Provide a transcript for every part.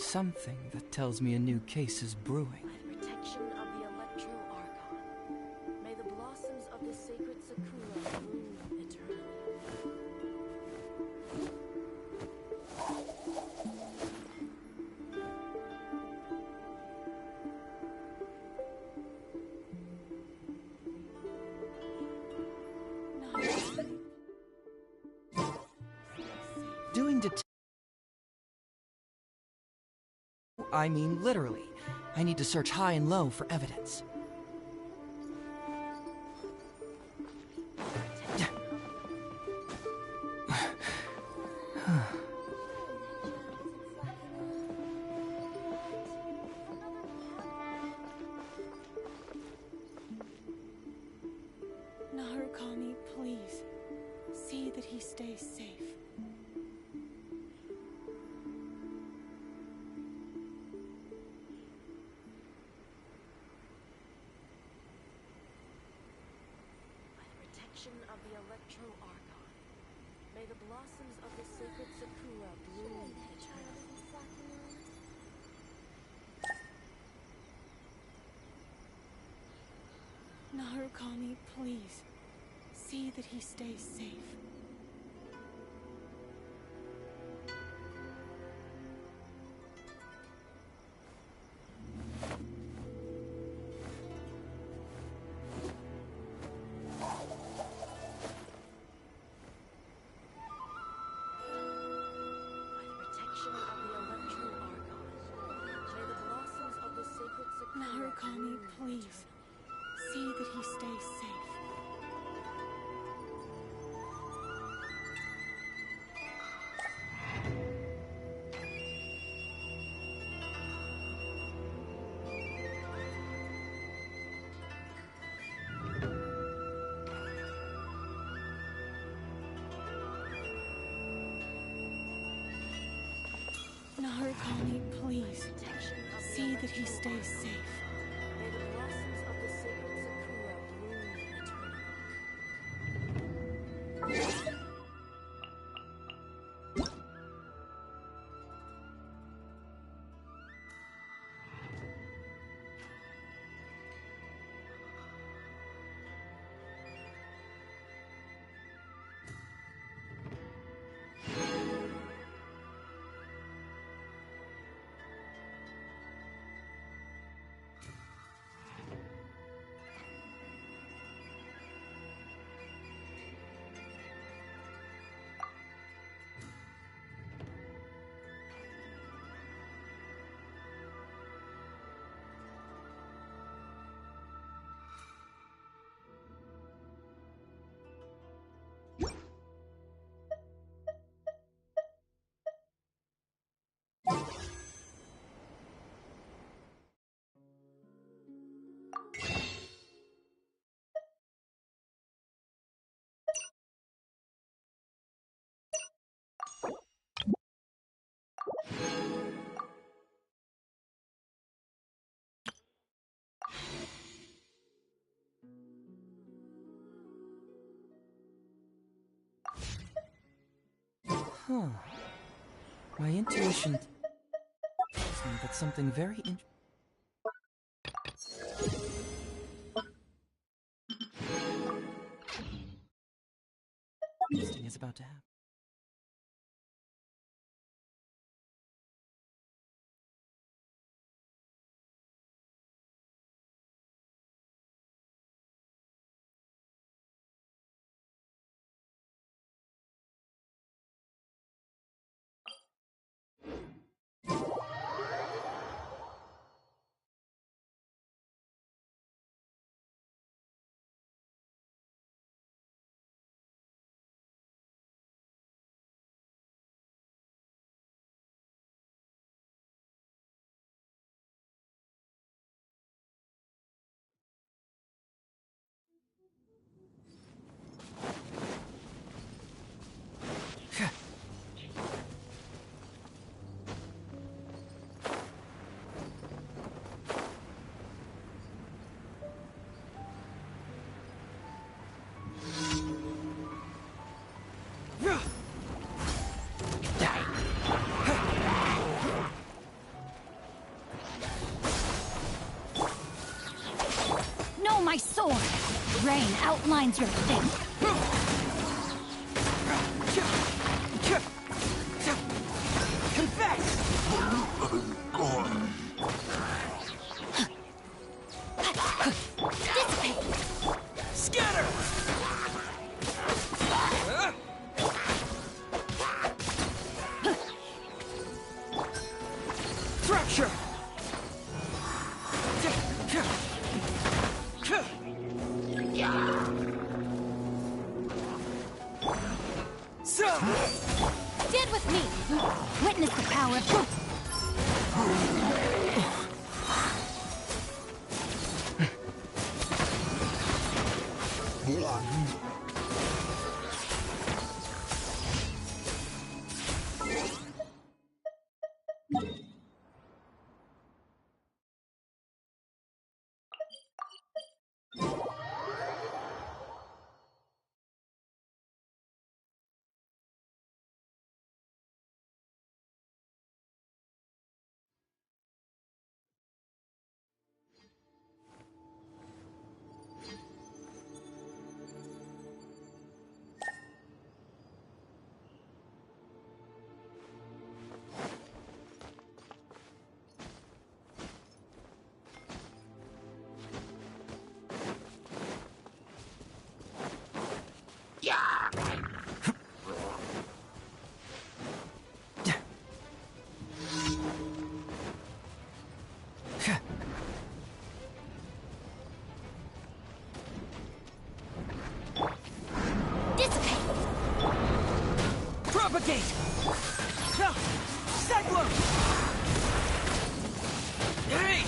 something that tells me a new case is brewing. By the protection of the Electro-Archon, may the blossoms of the sacred Sakura bloom eternally. Doing I mean literally. I need to search high and low for evidence. Narukami, please. See that he stays safe. Of the Electro-Archon, may the blossoms of the sacred Sakura bloom eternally. Narukami, please. See that he stays safe. Narukami, please. See that he stays safe. Narukami, please. See that he stays safe. May the blossoms of the sacred Sakura bloom eternally. Huh. My intuition tells me that something very interesting is about to happen. my sword! Rain outlines your fate. Confess! Dissipate! Scatter! Fracture! Stand with me! Witness the power of... Dissipate! Propagate! Cyclone! Hey!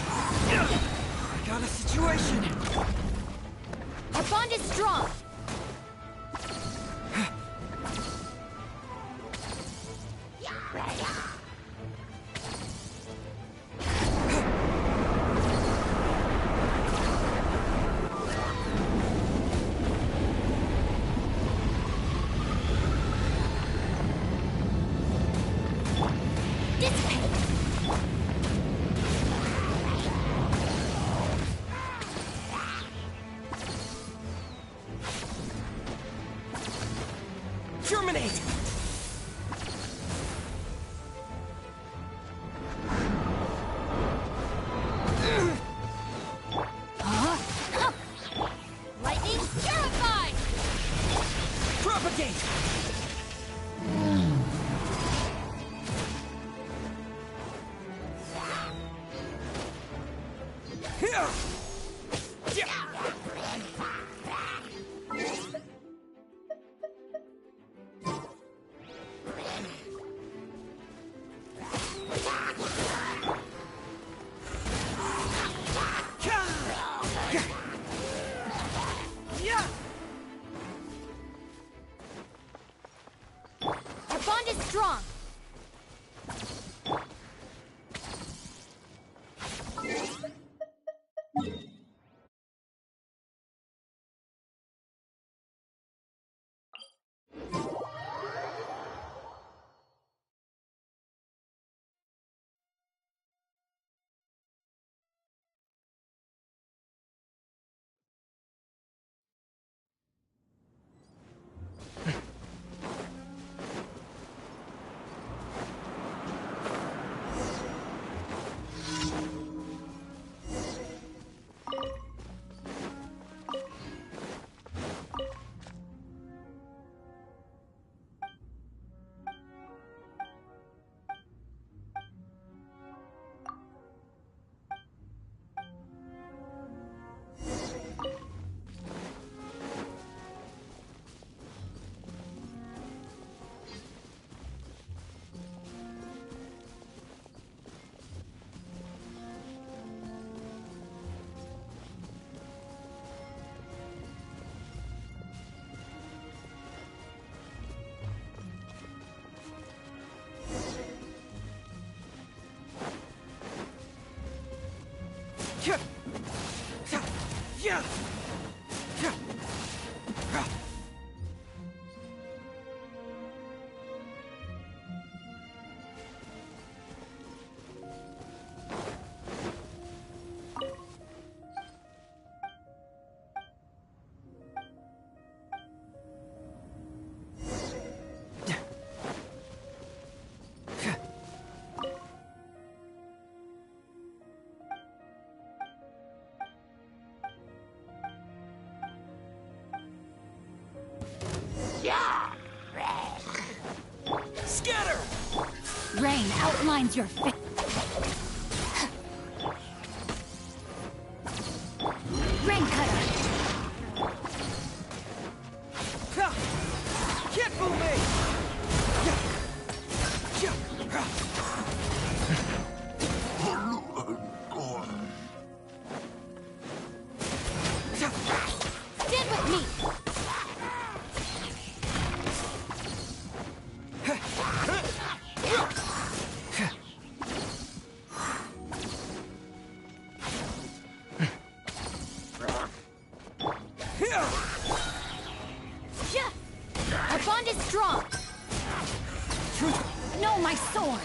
I got a situation! Our bond is strong! Terminate! Lightning purified! Propagate! Our bond is strong! Yeah! rain outlines your face. Rain cutter. Can't fool me! Stand with me. Our bond is strong. No, my sword.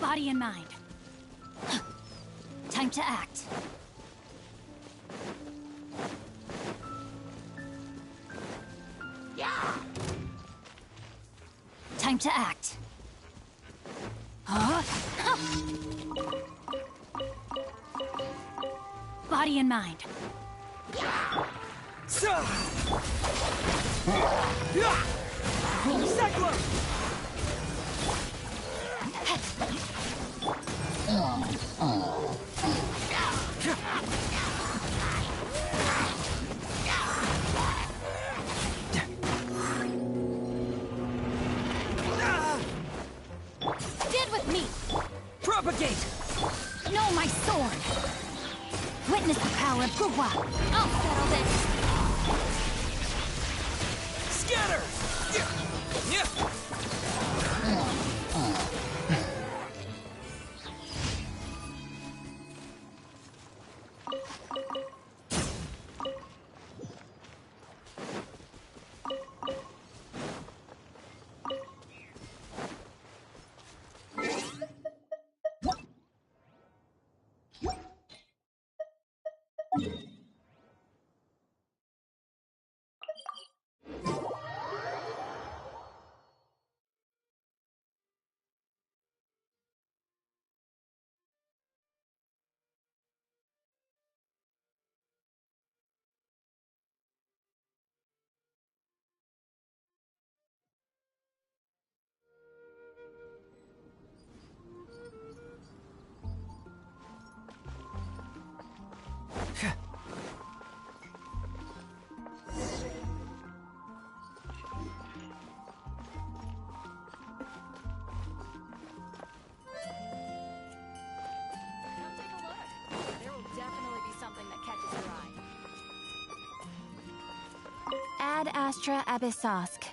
Body and mind. Time to act. Time to act. Huh? Body and mind. Cycler! Stand with me. Propagate! No, my sword. Witness the power of Gugwa. I'll settle this. Scatter! Ad Astra Abyssosk.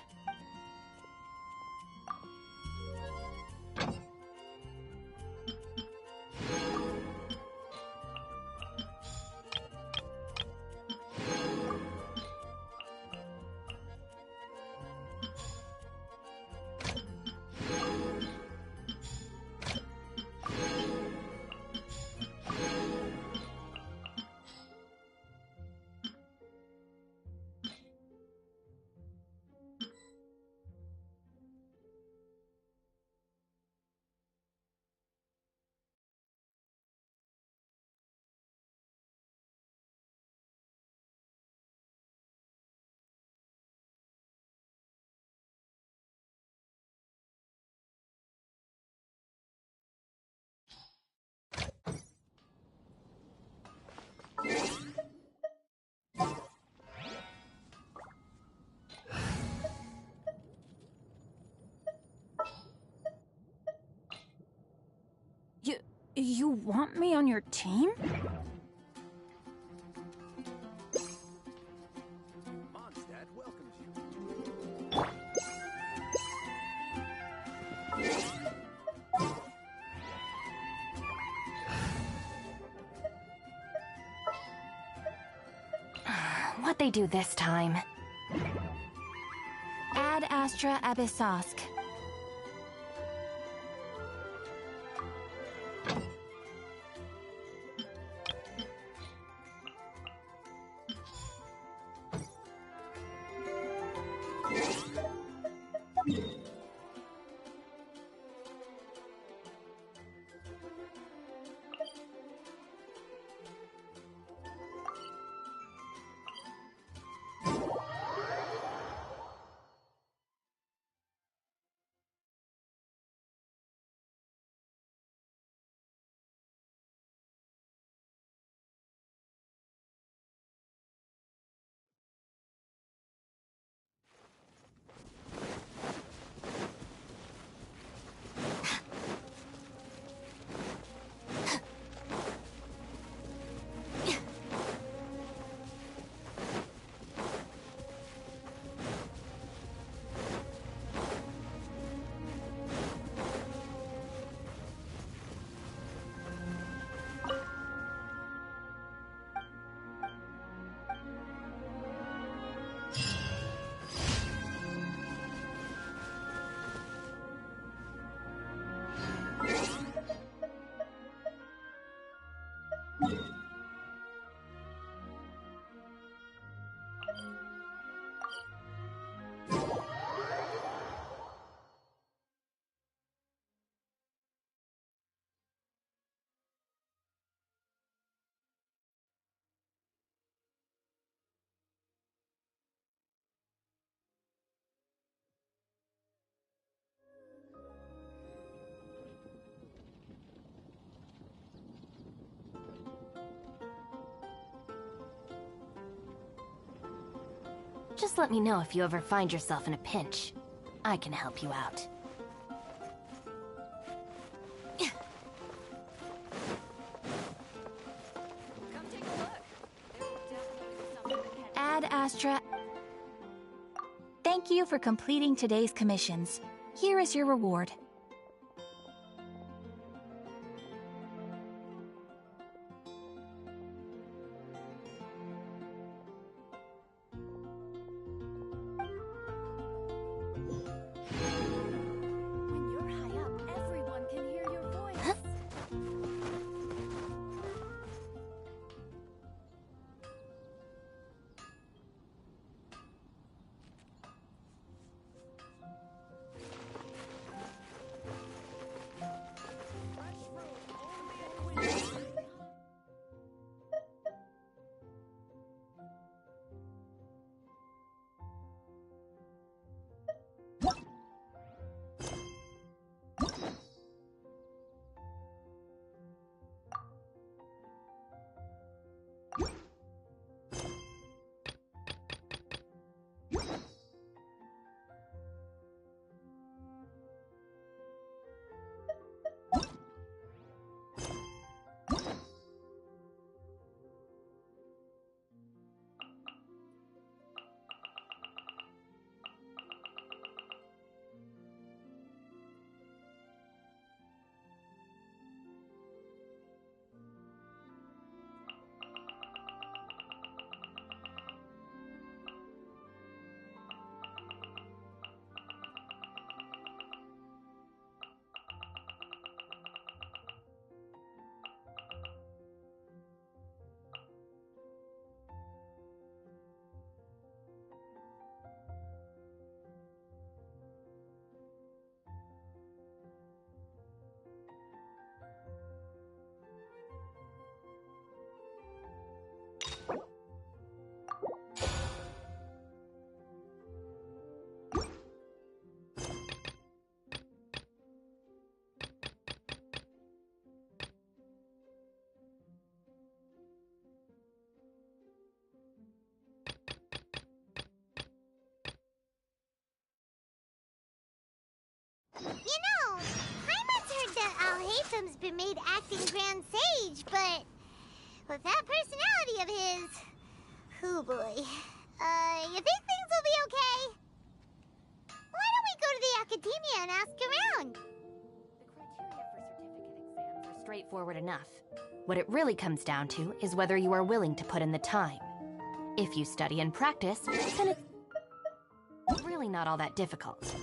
You want me on your team? Mondstadt welcomes you. what they do this time. Ad Astra Abyssosk. Just let me know if you ever find yourself in a pinch. I can help you out. Come take a look. There will definitely be something that catches Ad Astra. Thank you for completing today's commissions. Here is your reward. When you're high up, everyone can hear your voice. You know, Heimer's heard that Alhaitham's been made acting Grand Sage, but with that personality of his, oh boy, you think things will be okay? Why don't we go to the academia and ask around? The criteria for certificate exams are straightforward enough. What it really comes down to is whether you are willing to put in the time. If you study and practice, then it's really not all that difficult.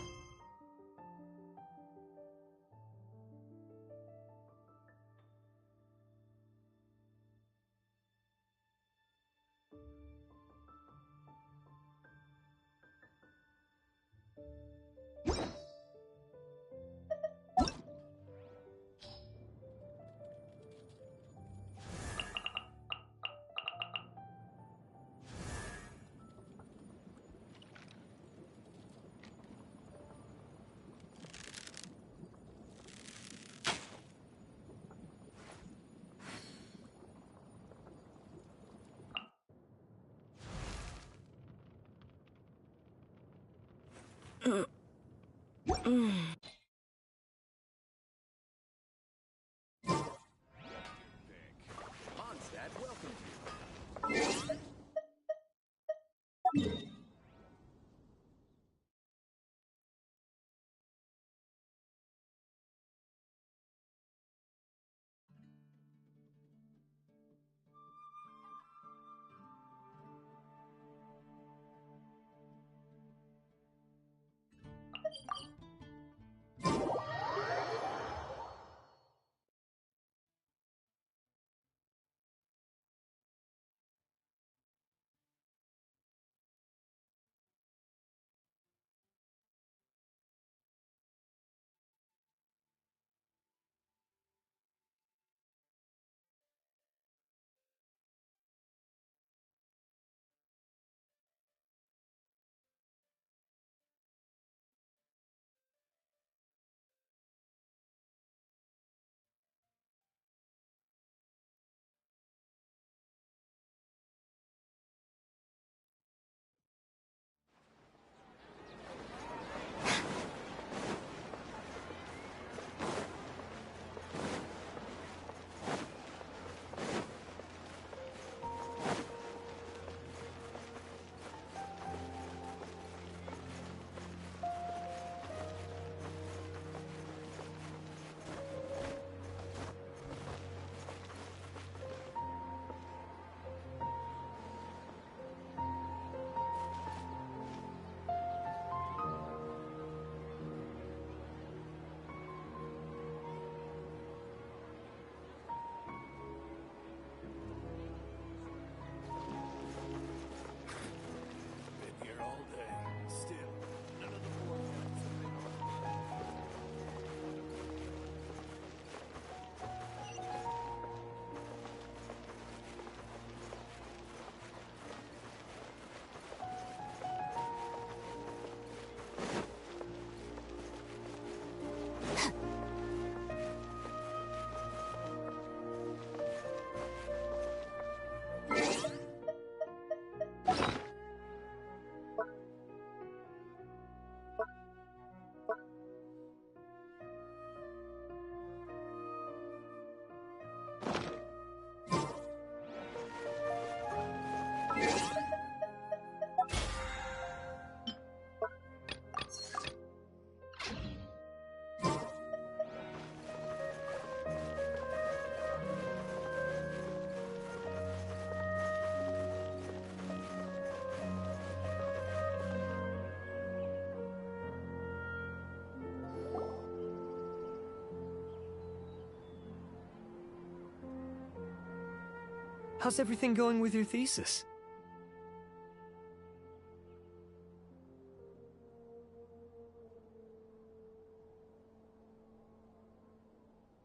How's everything going with your thesis?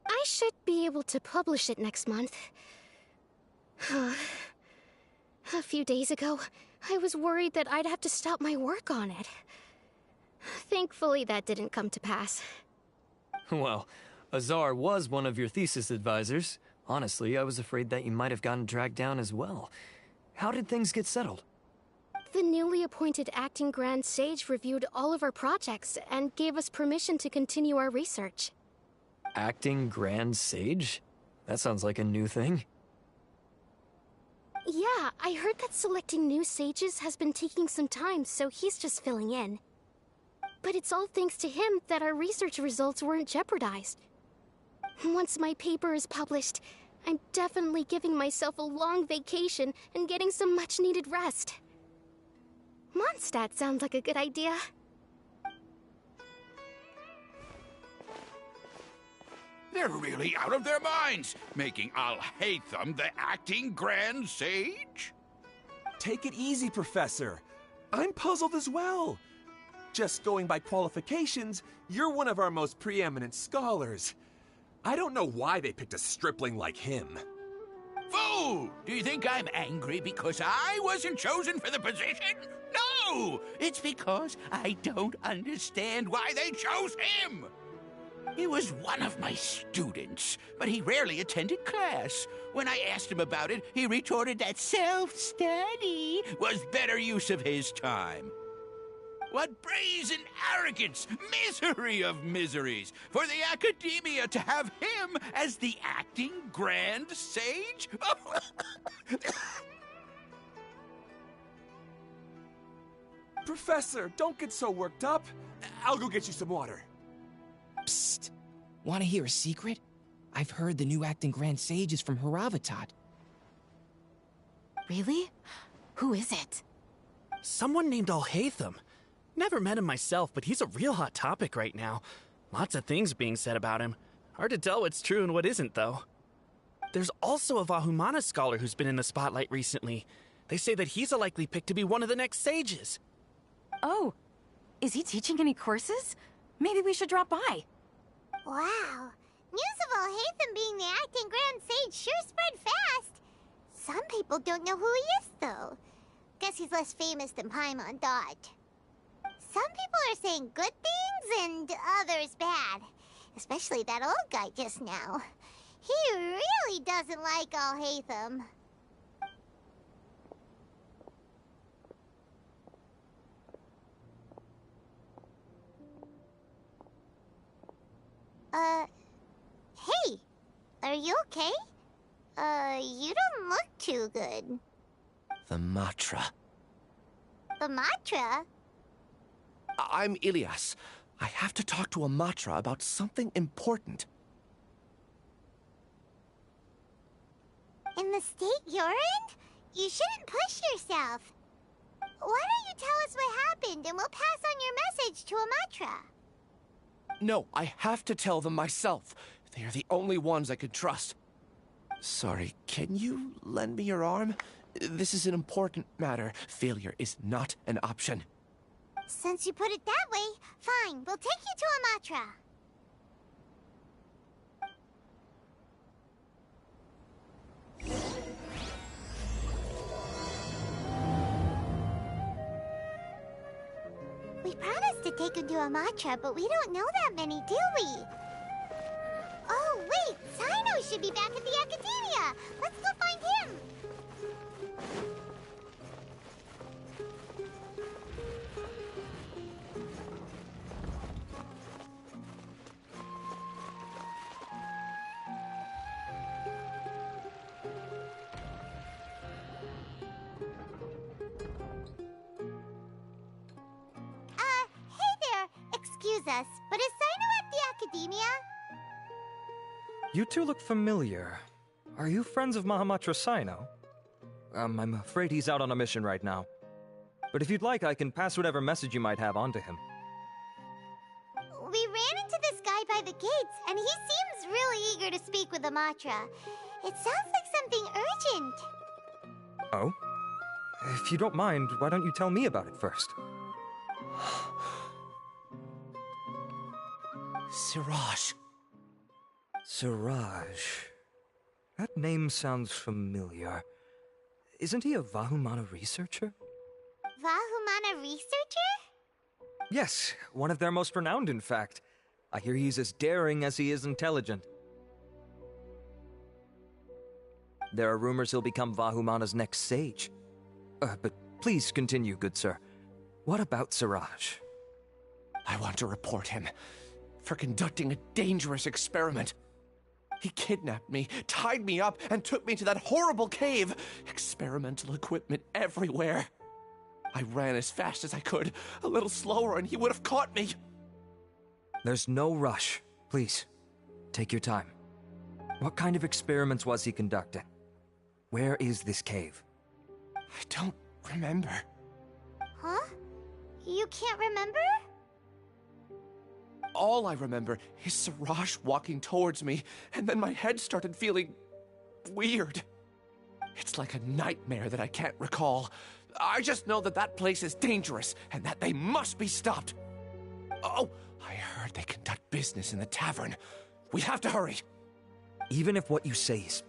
I should be able to publish it next month. A few days ago, I was worried that I'd have to stop my work on it. Thankfully, that didn't come to pass. Well, Azar was one of your thesis advisors. Honestly, I was afraid that you might have gotten dragged down as well. How did things get settled? The newly appointed acting Grand Sage reviewed all of our projects and gave us permission to continue our research. Acting Grand Sage? That sounds like a new thing. Yeah, I heard that selecting new sages has been taking some time, so he's just filling in. But it's all thanks to him that our research results weren't jeopardized. Once my paper is published, I'm definitely giving myself a long vacation and getting some much-needed rest. Mondstadt sounds like a good idea. They're really out of their minds, making Alhaitham the acting Grand Sage? Take it easy, Professor. I'm puzzled as well. Just going by qualifications, you're one of our most preeminent scholars. I don't know why they picked a stripling like him. Fool! Do you think I'm angry because I wasn't chosen for the position? No! It's because I don't understand why they chose him! He was one of my students, but he rarely attended class. When I asked him about it, he retorted that self-study was better use of his time. What brazen arrogance, misery of miseries, for the academia to have him as the acting Grand Sage? Professor, don't get so worked up. I'll go get you some water. Psst. Want to hear a secret? I've heard the new acting Grand Sage is from Haravatat. Really? Who is it? Someone named Alhaitham. Never met him myself, but he's a real hot topic right now. Lots of things being said about him. Hard to tell what's true and what isn't, though. There's also a Vahumana scholar who's been in the spotlight recently. They say that he's a likely pick to be one of the next sages. Oh, is he teaching any courses? Maybe we should drop by. Wow. News of Alhaitham being the acting Grand Sage sure spread fast. Some people don't know who he is, though. Guess he's less famous than Paimon thought. Some people are saying good things and others bad. Especially that old guy just now. He really doesn't like Alhaitham. Hey, are you okay? You don't look too good. The Matra. The Matra? I'm Ilias. I have to talk to a Matra about something important. In the state you're in? You shouldn't push yourself. Why don't you tell us what happened and we'll pass on your message to a Matra? No, I have to tell them myself. They are the only ones I can trust. Sorry, can you lend me your arm? This is an important matter. Failure is not an option. Since you put it that way, fine. We'll take you to a Matra. We promised to take him to a Matra, but we don't know that many, do we? Oh, wait! Sino should be back at the Academia! Let's go find him! Hey there! Excuse us, but is Sino at the Academia? You two look familiar. Are you friends of Mahamatra Sino? I'm afraid he's out on a mission right now. But if you'd like, I can pass whatever message you might have on to him. We ran into this guy by the gates, and he seems really eager to speak with the Matra. It sounds like something urgent. Oh? If you don't mind, why don't you tell me about it first? Siraj. Siraj. That name sounds familiar. Isn't he a Vahumana researcher? Vahumana researcher? Yes, one of their most renowned, in fact. I hear he's as daring as he is intelligent. There are rumors he'll become Vahumana's next sage. But please continue, good sir. What about Siraj? I want to report him for conducting a dangerous experiment. He kidnapped me, tied me up, and took me to that horrible cave. Experimental equipment everywhere. I ran as fast as I could, a little slower, and he would have caught me. There's no rush. Please, take your time. What kind of experiments was he conducting? Where is this cave? I don't remember. Huh? You can't remember? All I remember is Siraj walking towards me, and then my head started feeling weird. It's like a nightmare that I can't recall. I just know that that place is dangerous, and that they must be stopped. Oh, I heard they conduct business in the tavern. We have to hurry. Even if what you say is...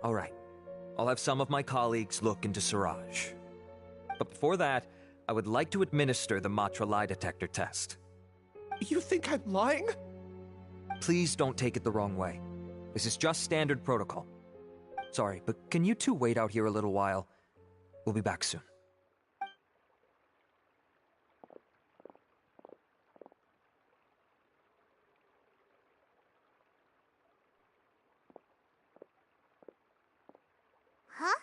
All right. I'll have some of my colleagues look into Siraj. But before that, I would like to administer the Matra lie detector test. You think I'm lying? Please don't take it the wrong way. This is just standard protocol. Sorry, but can you two wait out here a little while? We'll be back soon. Huh?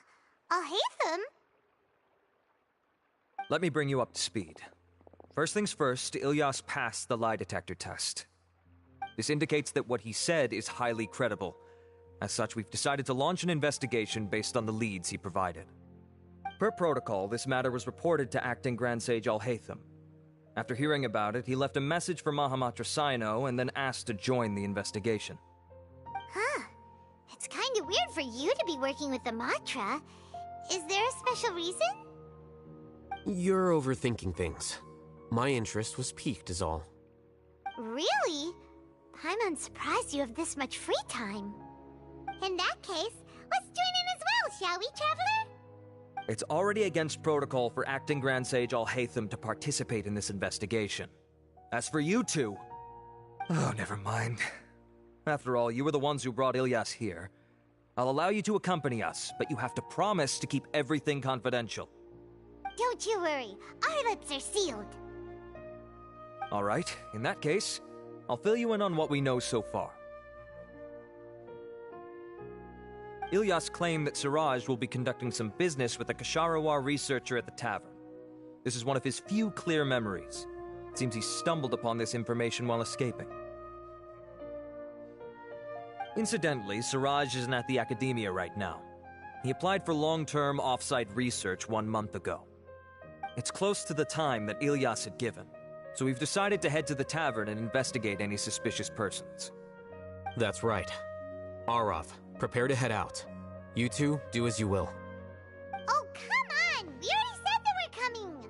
Al-Haytham? Let me bring you up to speed. First things first, Ilyas passed the lie detector test. This indicates that what he said is highly credible. As such, we've decided to launch an investigation based on the leads he provided. Per protocol, this matter was reported to Acting Grand Sage Al-Haytham. After hearing about it, he left a message for Mahamatra Sino and then asked to join the investigation. Huh. It's kinda weird for you to be working with the Matra. Is there a special reason? You're overthinking things. My interest was piqued is all. Really? I'm surprised you have this much free time. In that case, let's join in as well, shall we, Traveler? It's already against protocol for Acting Grand Sage Al-Haytham to participate in this investigation. As for you two... Oh, never mind. After all, you were the ones who brought Ilyas here. I'll allow you to accompany us, but you have to promise to keep everything confidential. Don't you worry, our lips are sealed. All right, in that case, I'll fill you in on what we know so far. Ilyas claimed that Siraj will be conducting some business with a Kasharawar researcher at the tavern. This is one of his few clear memories. It seems he stumbled upon this information while escaping. Incidentally, Siraj isn't at the academia right now. He applied for long-term off-site research 1 month ago. It's close to the time that Ilyas had given, so we've decided to head to the tavern and investigate any suspicious persons. That's right. Arav, prepare to head out. You two, do as you will. Oh, come on! We already said that we're coming!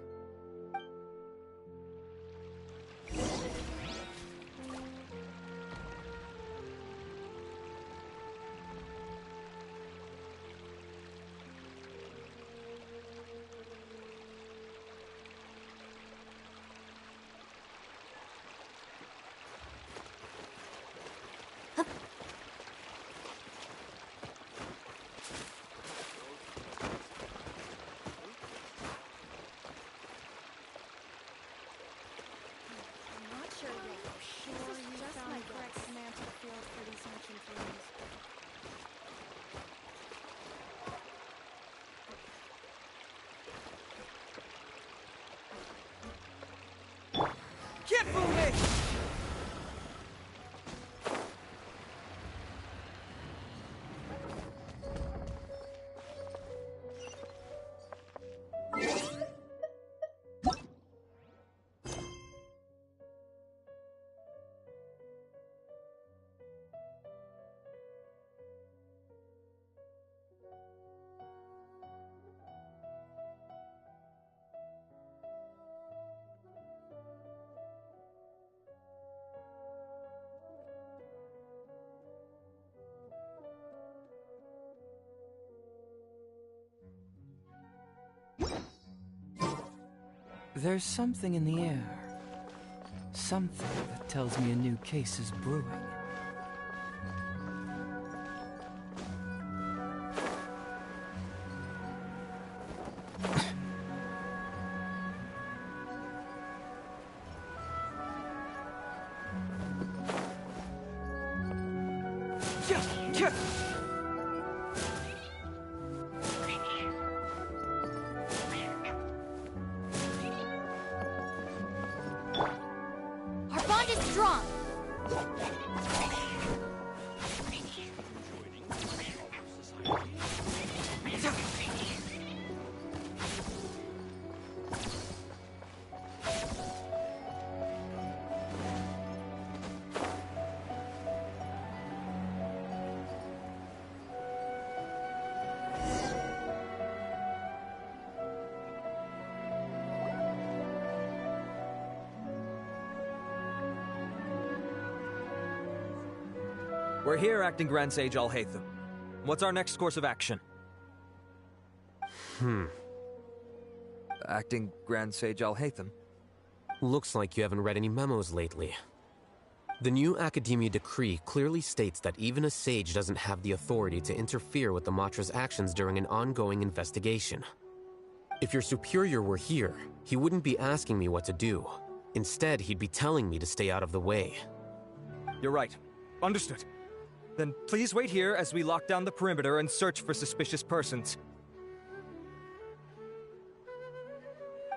Get moving! There's something in the air. Something that tells me a new case is brewing. Our bond is strong. We're here, Acting Grand Sage Alhaitham. What's our next course of action? Acting Grand Sage Alhaitham? Looks like you haven't read any memos lately. The new Academia decree clearly states that even a sage doesn't have the authority to interfere with the Matra's actions during an ongoing investigation. If your superior were here, he wouldn't be asking me what to do. Instead, he'd be telling me to stay out of the way. You're right. Understood. Then please wait here as we lock down the perimeter and search for suspicious persons.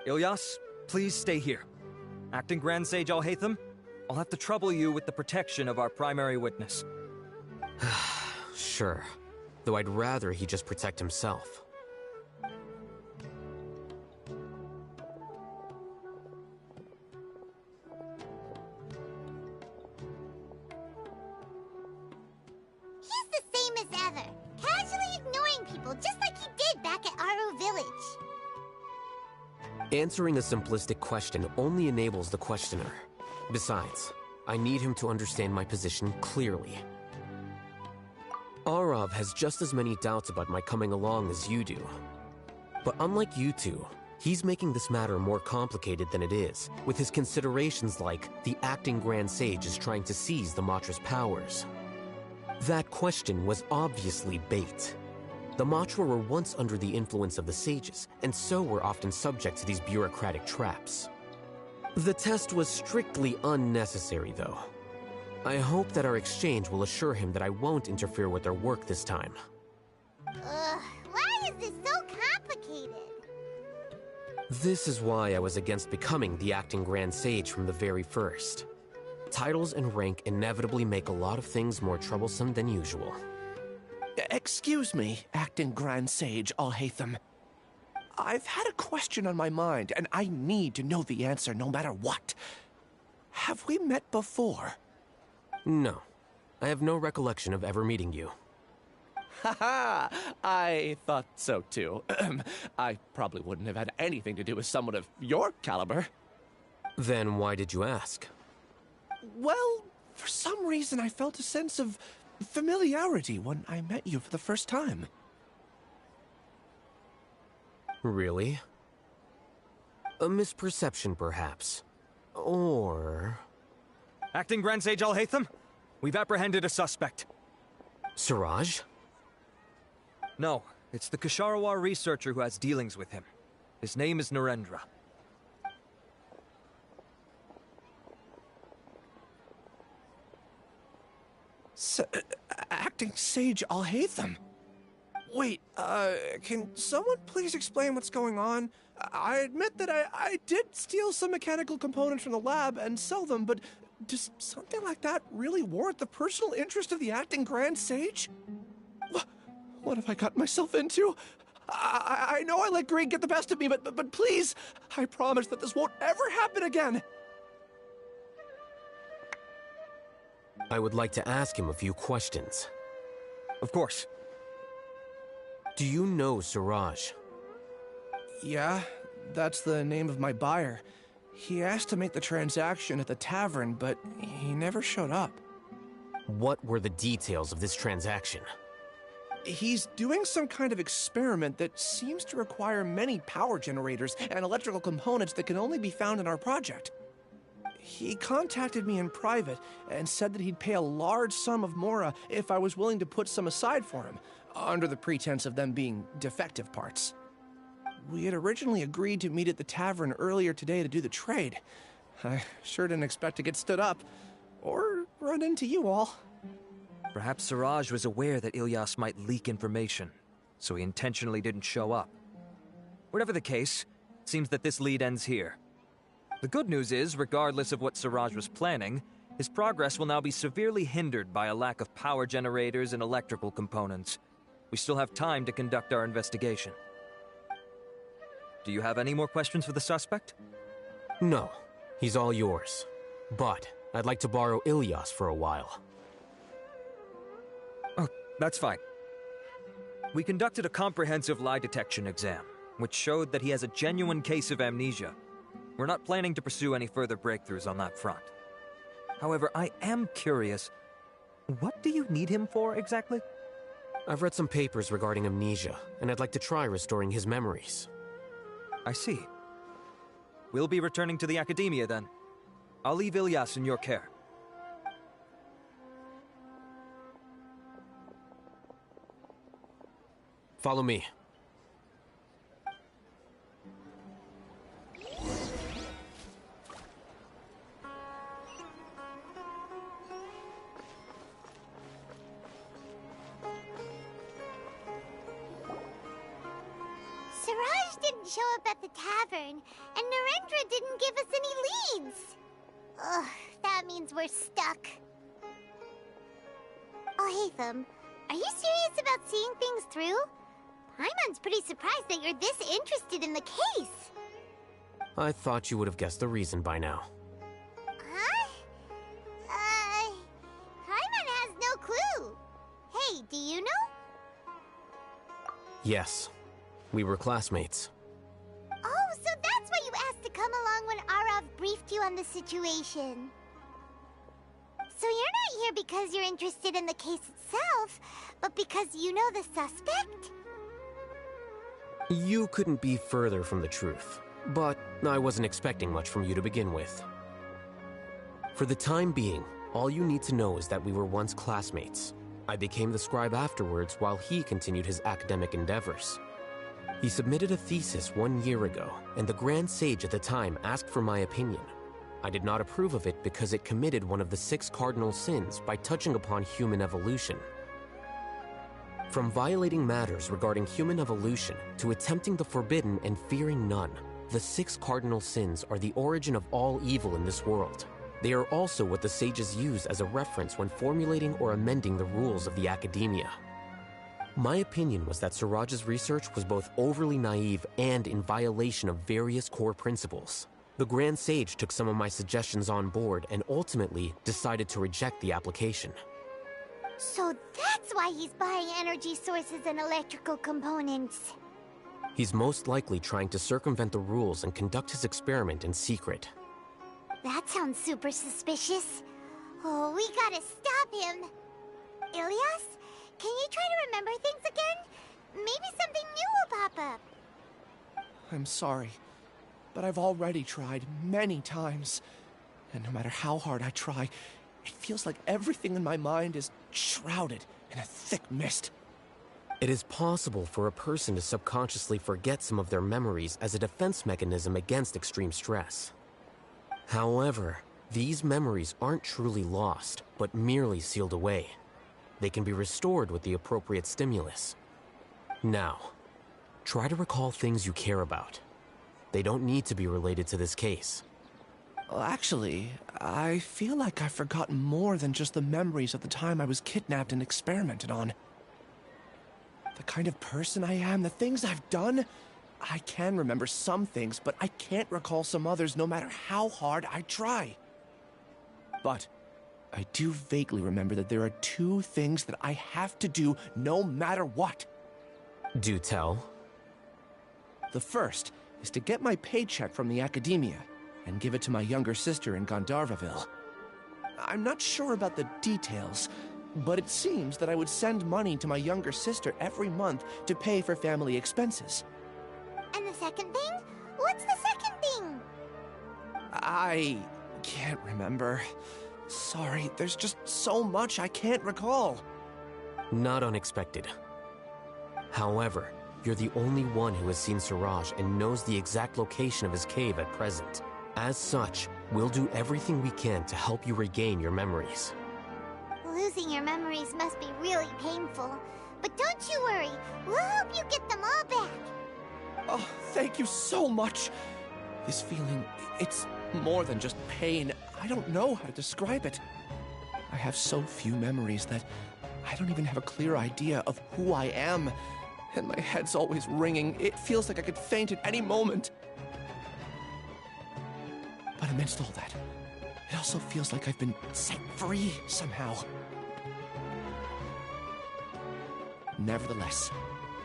Ilyas, please stay here. Acting Grand Sage Alhaitham, I'll have to trouble you with the protection of our primary witness. Sure. Though I'd rather he just protect himself. He's the same as ever, casually ignoring people just like he did back at Aro Village. Answering a simplistic question only enables the questioner. Besides, I need him to understand my position clearly. Arav has just as many doubts about my coming along as you do. But unlike you two, he's making this matter more complicated than it is, with his considerations like the acting Grand Sage is trying to seize the Matra's powers. That question was obviously bait. The Matra were once under the influence of the sages, and so were often subject to these bureaucratic traps. The test was strictly unnecessary, though. I hope that our exchange will assure him that I won't interfere with their work this time. Why is this so complicated? This is why I was against becoming the acting Grand Sage from the very first. Titles and rank inevitably make a lot of things more troublesome than usual. Excuse me, Acting Grand Sage Alhaitham. I've had a question on my mind, and I need to know the answer no matter what. Have we met before? No. I have no recollection of ever meeting you. Haha! I thought so too. I probably wouldn't have had anything to do with someone of your caliber. Then why did you ask? Well, for some reason I felt a sense of familiarity when I met you for the first time. Really? A misperception, perhaps. Or... Acting Grand Sage Alhaitham, we've apprehended a suspect. Siraj? No, it's the Ksharawar researcher who has dealings with him. His name is Narendra. Acting Sage Alhaitham? Wait, can someone please explain what's going on? I admit that I did steal some mechanical components from the lab and sell them, but does something like that really warrant the personal interest of the Acting Grand Sage? What have I gotten myself into? I know I let greed get the best of me, but please, I promise that this won't ever happen again. I would like to ask him a few questions. Of course. Do you know Siraj? Yeah, that's the name of my buyer. He asked to make the transaction at the tavern, but he never showed up. What were the details of this transaction? He's doing some kind of experiment that seems to require many power generators and electrical components that can only be found in our project. He contacted me in private and said that he'd pay a large sum of mora if I was willing to put some aside for him, under the pretense of them being defective parts. We had originally agreed to meet at the tavern earlier today to do the trade. I sure didn't expect to get stood up, or run into you all. Perhaps Siraj was aware that Ilyas might leak information, so he intentionally didn't show up. Whatever the case, it seems that this lead ends here. The good news is, regardless of what Siraj was planning, his progress will now be severely hindered by a lack of power generators and electrical components. We still have time to conduct our investigation. Do you have any more questions for the suspect? No. He's all yours. But I'd like to borrow Ilyas for a while. Oh, that's fine. We conducted a comprehensive lie detection exam, which showed that he has a genuine case of amnesia. We're not planning to pursue any further breakthroughs on that front. However, I am curious. What do you need him for, exactly? I've read some papers regarding amnesia, and I'd like to try restoring his memories. I see. We'll be returning to the Academia then. I'll leave Ilyas in your care. Follow me. Siraj didn't show up at the tavern, and Narendra didn't give us any leads. Ugh, that means we're stuck. Oh, Hatham, are you serious about seeing things through? Paimon's pretty surprised that you're this interested in the case. I thought you would have guessed the reason by now. Huh? Paimon has no clue. Hey, do you know? Yes, we were classmates. Oh, so that's why you asked to come along when Arav briefed you on the situation. So you're not here because you're interested in the case itself, but because you know the suspect? You couldn't be further from the truth, but I wasn't expecting much from you to begin with. For the time being, all you need to know is that we were once classmates. I became the scribe afterwards while he continued his academic endeavors. He submitted a thesis 1 year ago, and the Grand Sage at the time asked for my opinion. I did not approve of it because it committed one of the 6 cardinal sins by touching upon human evolution. From violating matters regarding human evolution to attempting the forbidden and fearing none, the 6 cardinal sins are the origin of all evil in this world. They are also what the sages use as a reference when formulating or amending the rules of the Academia. My opinion was that Siraj's research was both overly naive and in violation of various core principles. The Grand Sage took some of my suggestions on board and ultimately decided to reject the application. So that's why he's buying energy sources and electrical components. He's most likely trying to circumvent the rules and conduct his experiment in secret. That sounds super suspicious. Oh, we gotta stop him. Ilyas, can you try to remember things again? Maybe something new will pop up. I'm sorry, but I've already tried many times. And no matter how hard I try, it feels like everything in my mind is shrouded in a thick mist. It is possible for a person to subconsciously forget some of their memories as a defense mechanism against extreme stress. However, these memories aren't truly lost, but merely sealed away. They can be restored with the appropriate stimulus. Now, try to recall things you care about. They don't need to be related to this case. Well, actually, I feel like I've forgotten more than just the memories of the time I was kidnapped and experimented on. The kind of person I am, the things I've done, I can remember some things, but I can't recall some others no matter how hard I try. But I do vaguely remember that there are 2 things that I have to do no matter what. Do tell. The first is to get my paycheck from the Academia and give it to my younger sister in Gandharvaville. I'm not sure about the details, but it seems that I would send money to my younger sister every month to pay for family expenses. And the second thing? What's the second thing? I can't remember. Sorry, there's just so much I can't recall. Not unexpected. However, you're the only one who has seen Siraj and knows the exact location of his cave at present. As such, we'll do everything we can to help you regain your memories. Losing your memories must be really painful. But don't you worry, we'll help you get them all back. Oh, thank you so much. This feeling, it's more than just pain. I don't know how to describe it. I have so few memories that I don't even have a clear idea of who I am. And my head's always ringing. It feels like I could faint at any moment. But amidst all that, it also feels like I've been set free somehow. Nevertheless,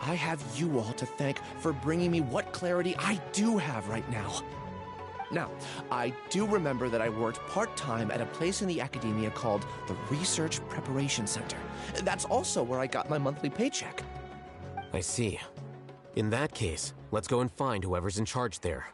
I have you all to thank for bringing me what clarity I do have right now. Now, I do remember that I worked part-time at a place in the academia called the Research Preparation Center. That's also where I got my monthly paycheck. I see. In that case, let's go and find whoever's in charge there.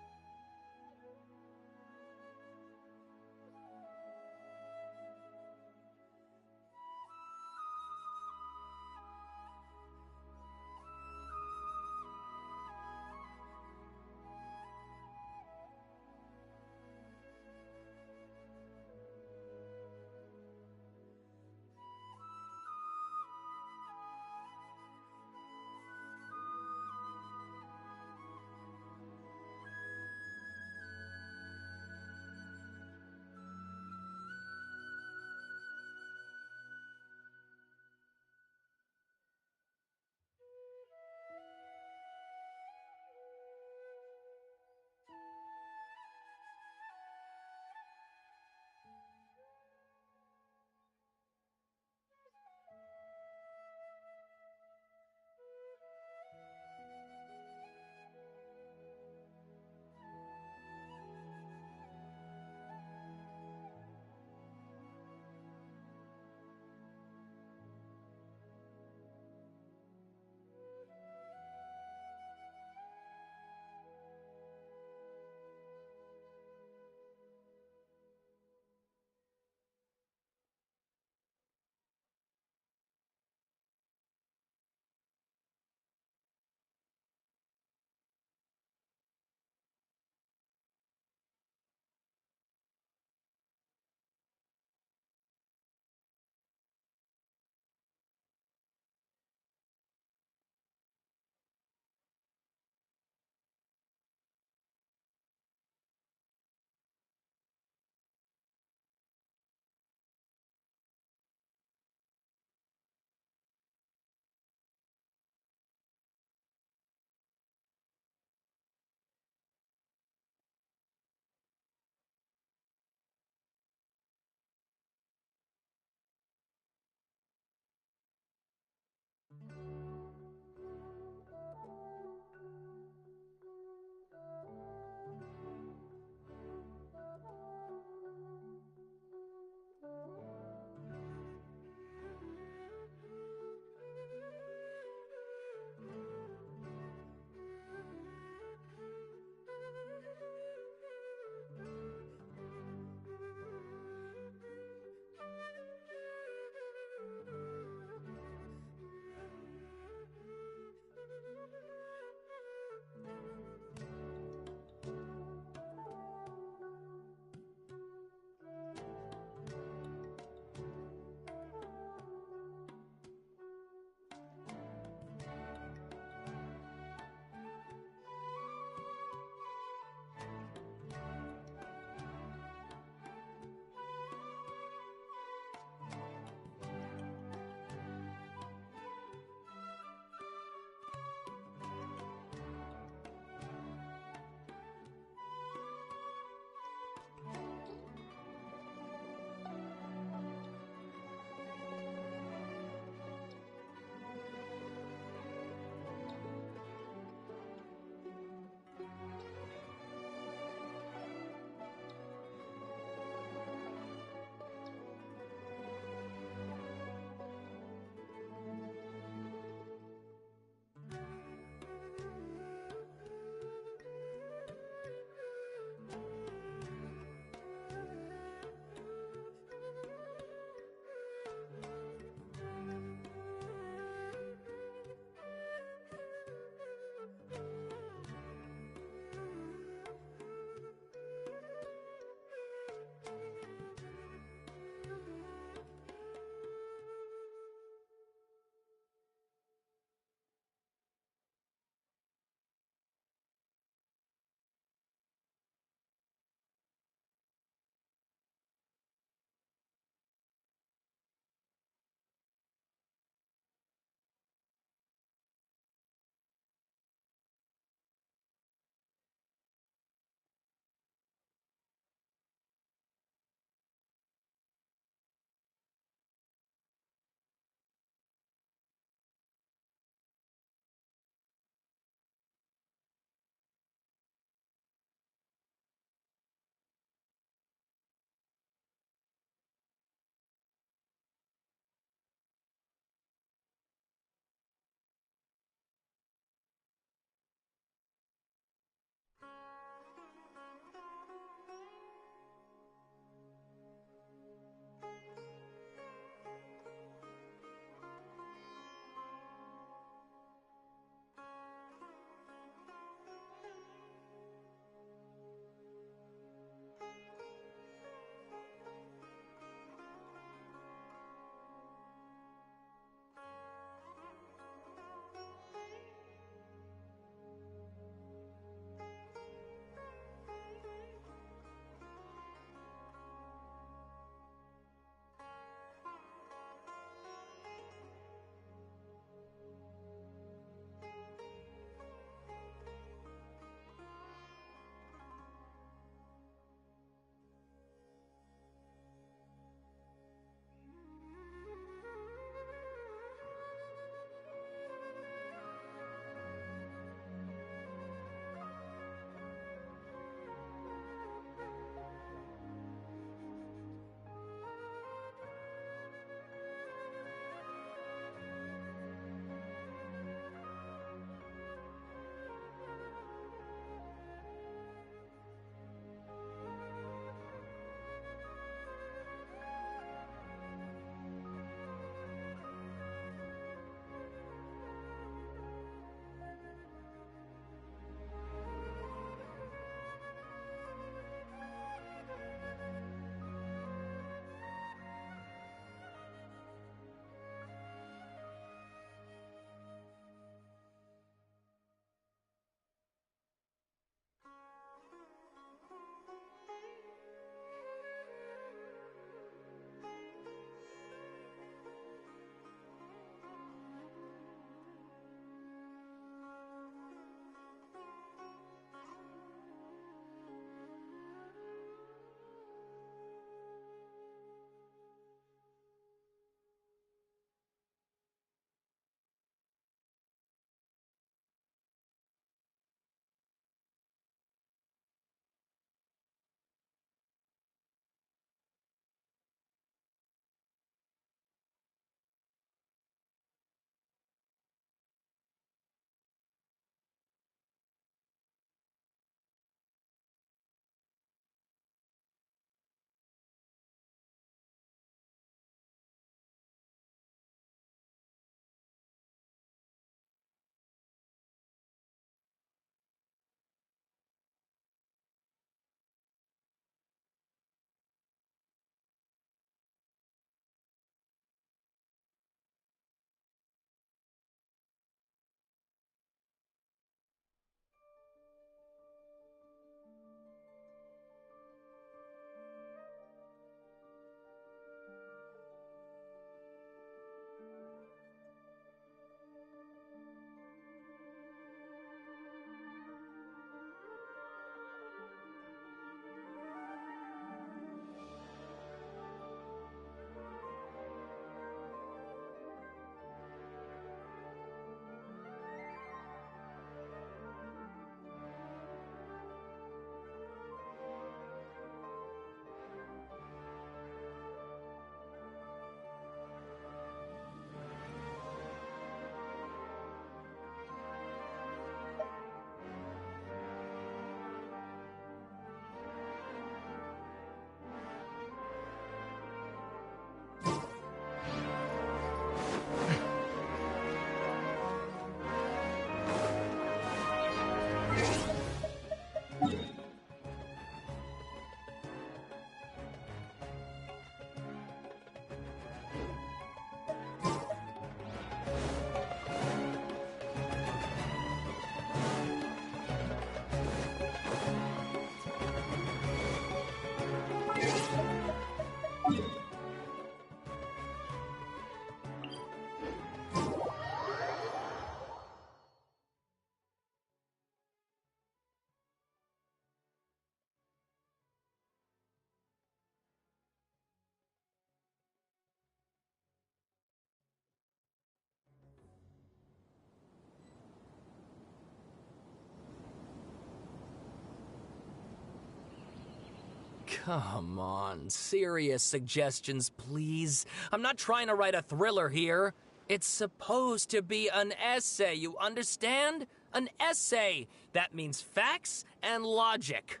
Come on, serious suggestions, please. I'm not trying to write a thriller here. It's supposed to be an essay, you understand? An essay! That means facts and logic.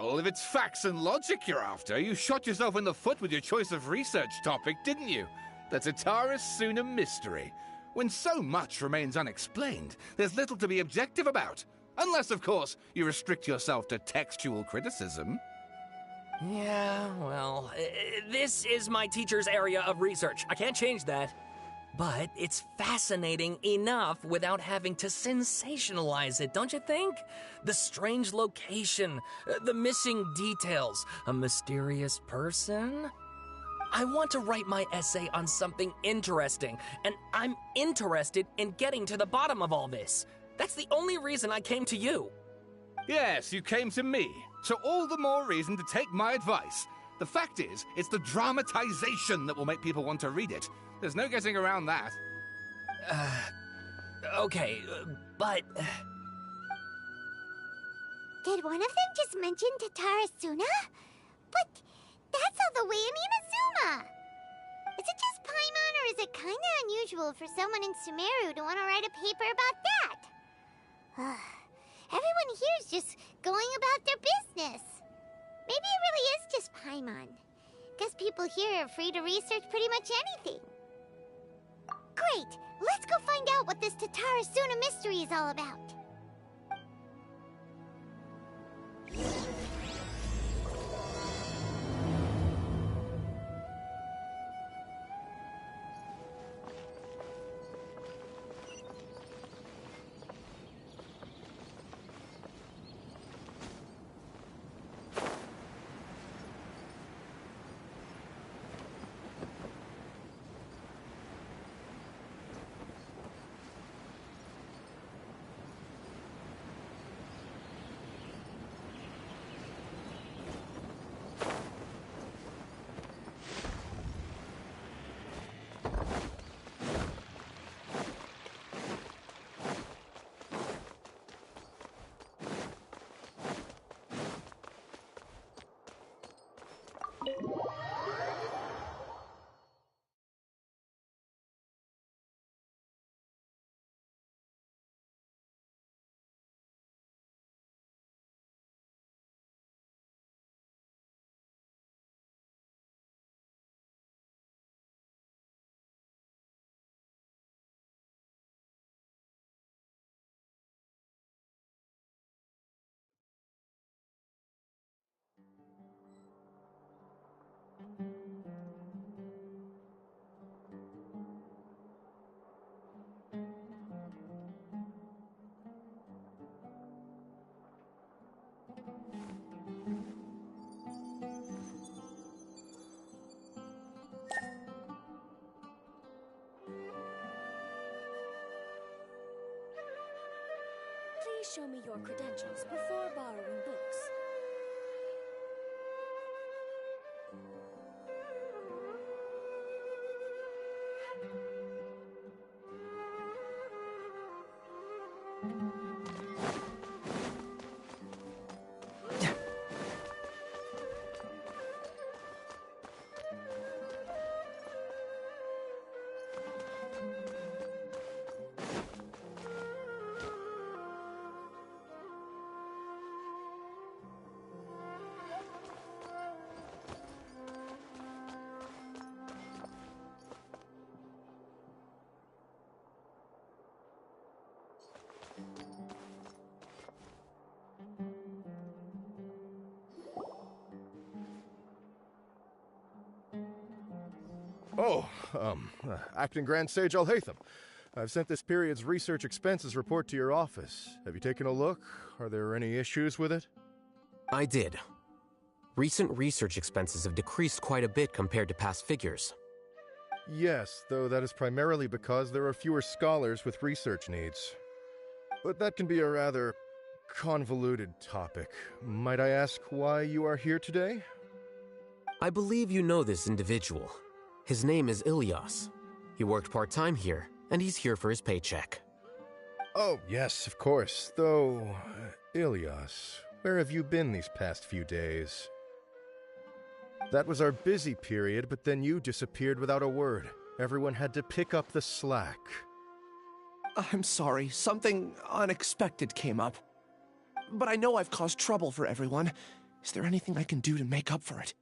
Well, if it's facts and logic you're after, you shot yourself in the foot with your choice of research topic, didn't you? The Tataris Suna mystery. When so much remains unexplained, there's little to be objective about. Unless, of course, you restrict yourself to textual criticism. Yeah, well, this is my teacher's area of research. I can't change that. But it's fascinating enough without having to sensationalize it, don't you think? The strange location, the missing details, a mysterious person. I want to write my essay on something interesting, and I'm interested in getting to the bottom of all this. That's the only reason I came to you. Yes, you came to me, so all the more reason to take my advice. The fact is, it's the dramatization that will make people want to read it. There's no getting around that. Okay, but... Did one of them just mention Tataris Suna? But that's all the way in Inazuma! Is it just Paimon, or is it kinda unusual for someone in Sumeru to want to write a paper about that? Everyone here is just going about their business. Maybe it really is just Paimon. Guess people here are free to research pretty much anything. Great! Let's go find out what this Tataris Suna mystery is all about. Please show me your credentials before borrowing books. Oh, Acting Grand Sage Alhaitham. I've sent this period's research expenses report to your office. Have you taken a look? Are there any issues with it? I did. Recent research expenses have decreased quite a bit compared to past figures. Yes, though that is primarily because there are fewer scholars with research needs. But that can be a rather convoluted topic. Might I ask why you are here today? I believe you know this individual. His name is Ilias. He worked part-time here, and he's here for his paycheck. Oh, yes, of course. Though, Ilias, where have you been these past few days? That was our busy period, but then you disappeared without a word. Everyone had to pick up the slack. I'm sorry, something unexpected came up. But I know I've caused trouble for everyone. Is there anything I can do to make up for it?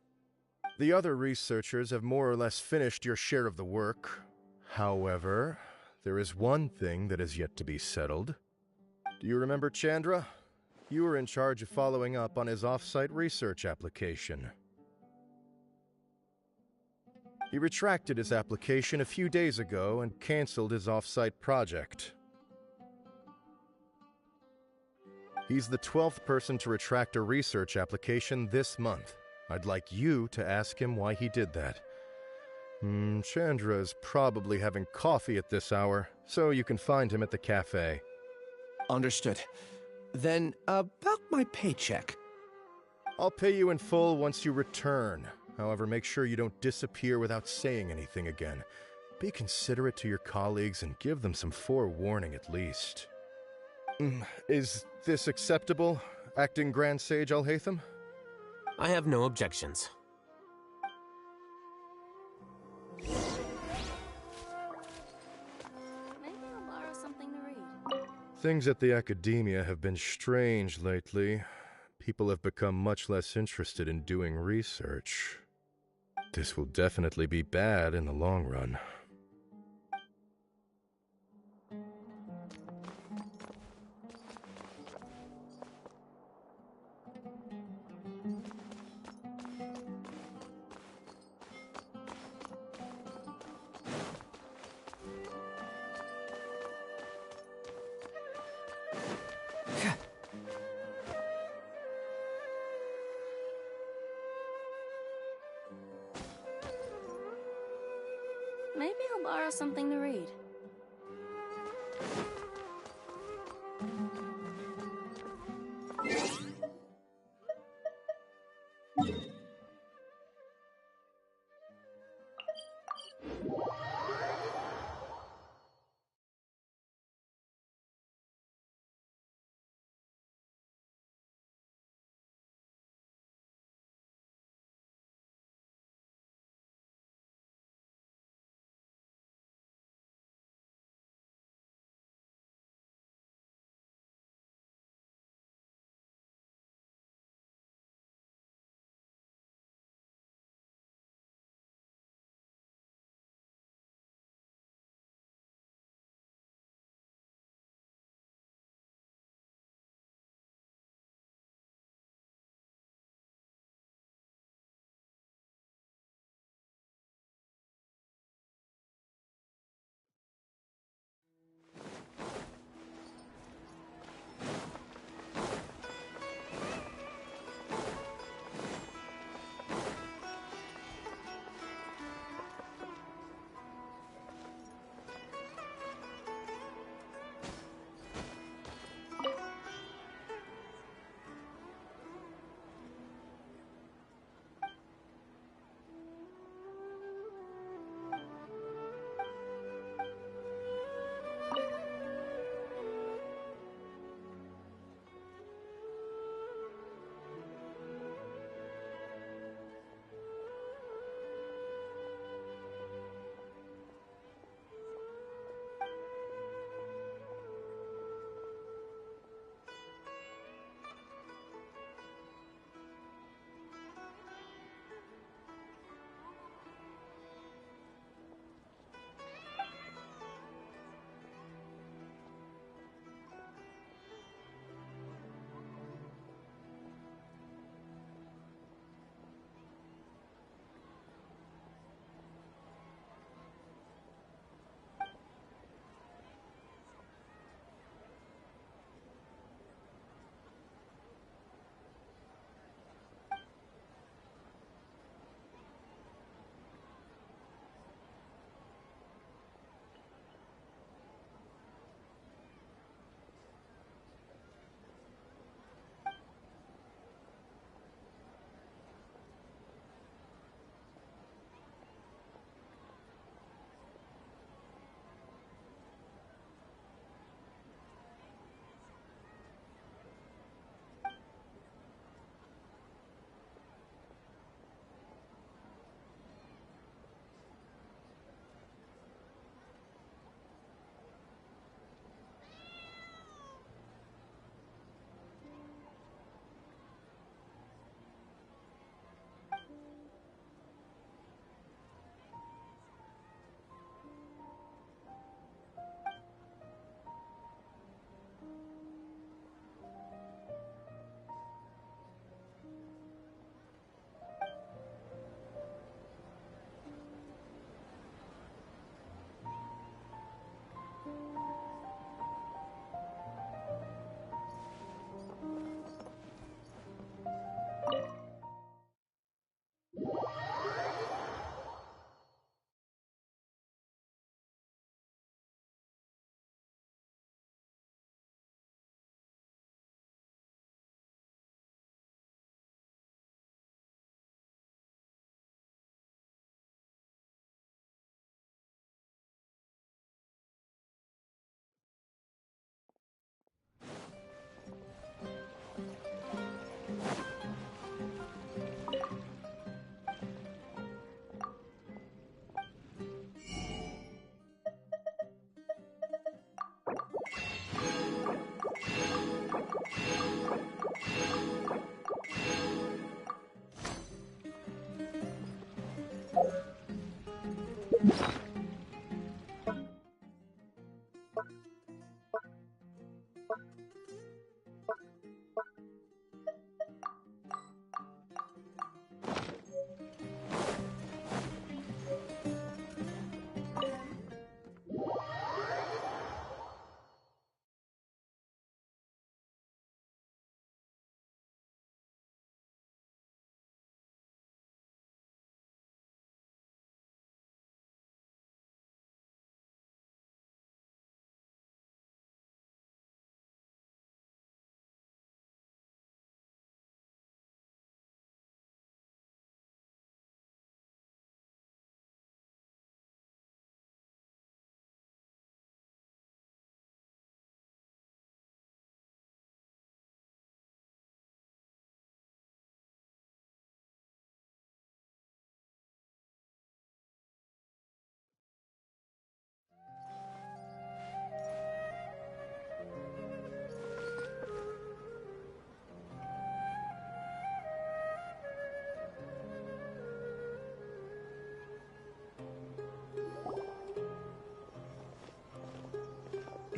The other researchers have more or less finished your share of the work. However, there is one thing that is yet to be settled. Do you remember Chandra? You were in charge of following up on his off-site research application. He retracted his application a few days ago and canceled his off-site project. He's the 12th person to retract a research application this month. I'd like you to ask him why he did that. Chandra is probably having coffee at this hour, so you can find him at the cafe. Understood. Then, about my paycheck. I'll pay you in full once you return. However, make sure you don't disappear without saying anything again. Be considerate to your colleagues and give them some forewarning at least. Is this acceptable, Acting Grand Sage Alhaitham? I have no objections. Maybe I'll borrow something to read. Things at the academia have been strange lately. People have become much less interested in doing research. This will definitely be bad in the long run. Maybe I'll borrow something to read.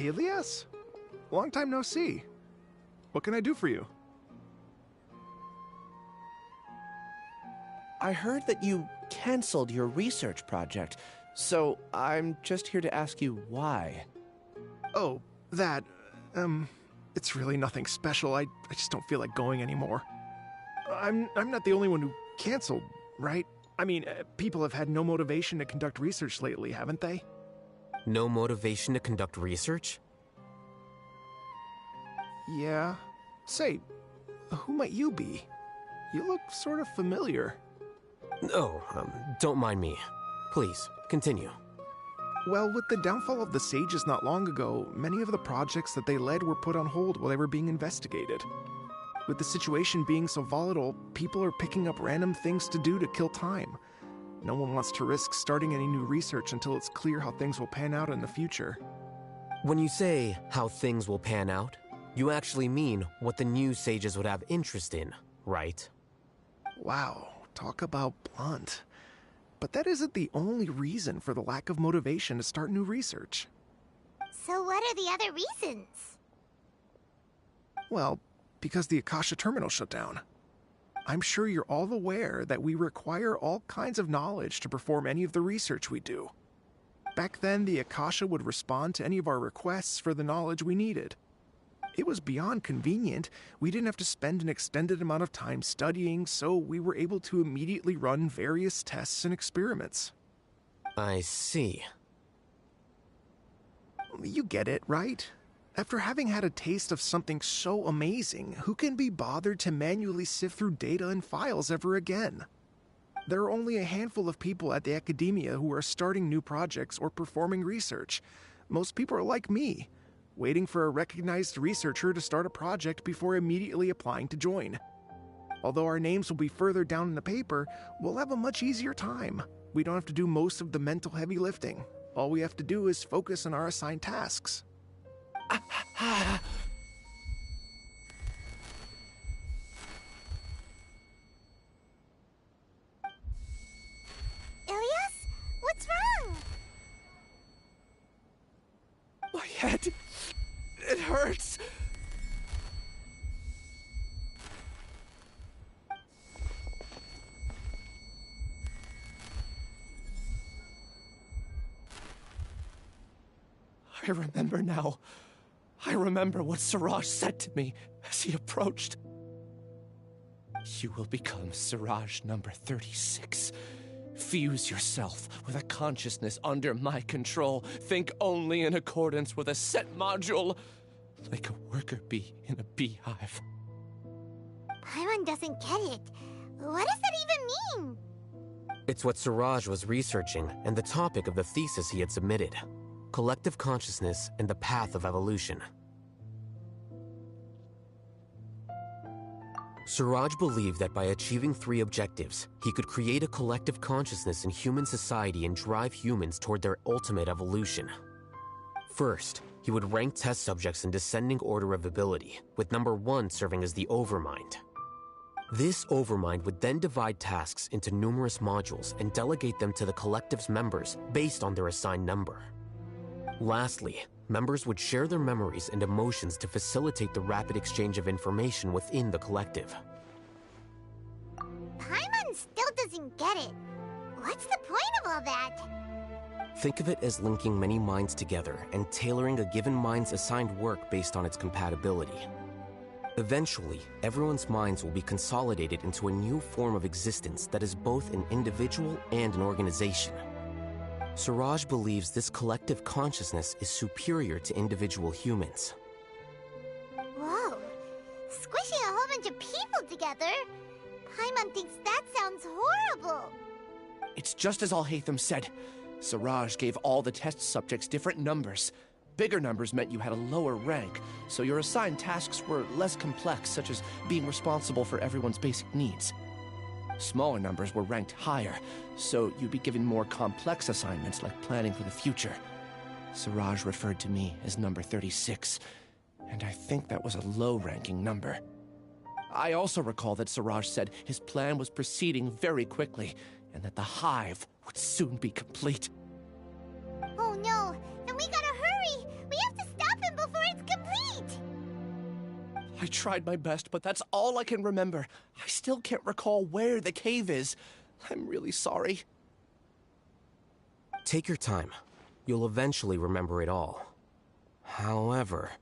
Elias? Long time no see. What can I do for you? I heard that you canceled your research project, so I'm just here to ask you why. Oh, that, it's really nothing special. I just don't feel like going anymore. I'm not the only one who canceled, right? I mean, people have had no motivation to conduct research lately, haven't they? No motivation to conduct research? Yeah. Say, who might you be? You look sort of familiar. Oh, don't mind me. Please, continue. Well, with the downfall of the Sages not long ago, many of the projects that they led were put on hold while they were being investigated. With the situation being so volatile, people are picking up random things to do to kill time. No one wants to risk starting any new research until it's clear how things will pan out in the future. When you say how things will pan out, you actually mean what the new Sages would have interest in, right? Wow, talk about blunt. But that isn't the only reason for the lack of motivation to start new research. So what are the other reasons? Well, because the Akasha terminal shut down. I'm sure you're all aware that we require all kinds of knowledge to perform any of the research we do. Back then, the Akasha would respond to any of our requests for the knowledge we needed. It was beyond convenient. We didn't have to spend an extended amount of time studying, so we were able to immediately run various tests and experiments. I see. You get it, right? After having had a taste of something so amazing, who can be bothered to manually sift through data and files ever again? There are only a handful of people at the academia who are starting new projects or performing research. Most people are like me, waiting for a recognized researcher to start a project before immediately applying to join. Although our names will be further down in the paper, we'll have a much easier time. We don't have to do most of the mental heavy lifting. All we have to do is focus on our assigned tasks. Ilias? What's wrong? My head, it hurts. I remember now. I remember what Siraj said to me as he approached. You will become Siraj number 36. Fuse yourself with a consciousness under my control. Think only in accordance with a set module, like a worker bee in a beehive. Paimon doesn't get it. What does that even mean? It's what Siraj was researching and the topic of the thesis he had submitted. Collective consciousness and the path of evolution. Siraj believed that by achieving 3 objectives, he could create a collective consciousness in human society and drive humans toward their ultimate evolution. First, he would rank test subjects in descending order of ability, with number 1 serving as the Overmind. This Overmind would then divide tasks into numerous modules and delegate them to the collective's members based on their assigned number. Lastly, members would share their memories and emotions to facilitate the rapid exchange of information within the collective. Paimon still doesn't get it. What's the point of all that? Think of it as linking many minds together and tailoring a given mind's assigned work based on its compatibility. Eventually, everyone's minds will be consolidated into a new form of existence that is both an individual and an organization. Siraj believes this collective consciousness is superior to individual humans. Whoa. Squishing a whole bunch of people together? Paimon thinks that sounds horrible. It's just as Al-Haytham said. Siraj gave all the test subjects different numbers. Bigger numbers meant you had a lower rank, so your assigned tasks were less complex, such as being responsible for everyone's basic needs. Smaller numbers were ranked higher, so you'd be given more complex assignments like planning for the future. Siraj referred to me as number 36, and I think that was a low-ranking number. I also recall that Siraj said his plan was proceeding very quickly, and that the hive would soon be complete. Oh no, then we gotta hurry! We have to stop I tried my best, but that's all I can remember. I still can't recall where the cave is. I'm really sorry. Take your time. You'll eventually remember it all. However,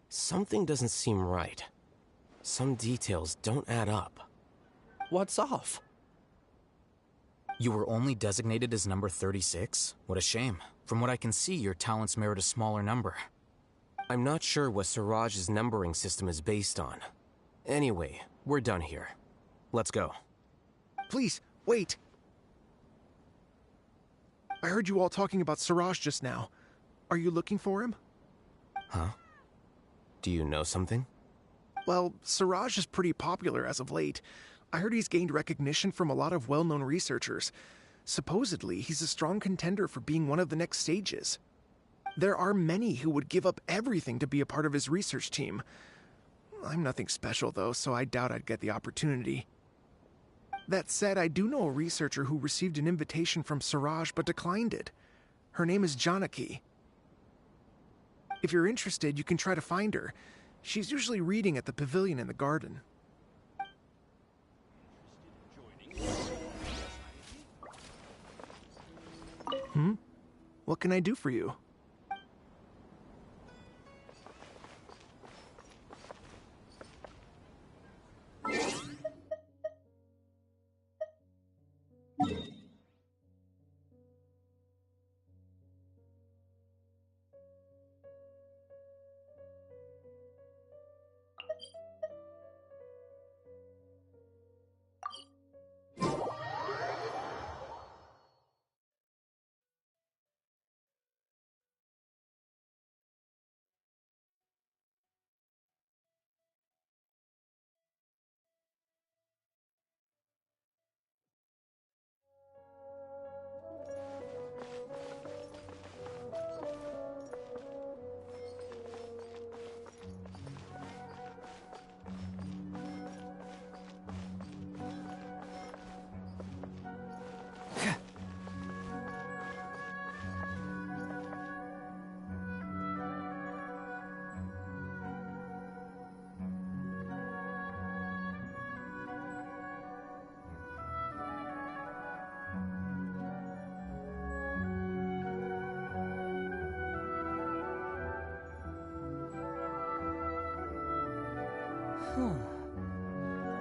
something doesn't seem right. Some details don't add up. What's off? You were only designated as number 36? What a shame. From what I can see, your talents merit a smaller number. I'm not sure what Siraj's numbering system is based on. Anyway, we're done here. Let's go. Please, wait. I heard you all talking about Siraj just now. Are you looking for him? Huh? Do you know something? Well, Siraj is pretty popular as of late. I heard he's gained recognition from a lot of well-known researchers. Supposedly, he's a strong contender for being one of the next sages. There are many who would give up everything to be a part of his research team. I'm nothing special, though, so I doubt I'd get the opportunity. That said, I do know a researcher who received an invitation from Siraj but declined it. Her name is Janaki. If you're interested, you can try to find her. She's usually reading at the pavilion in the garden. What can I do for you?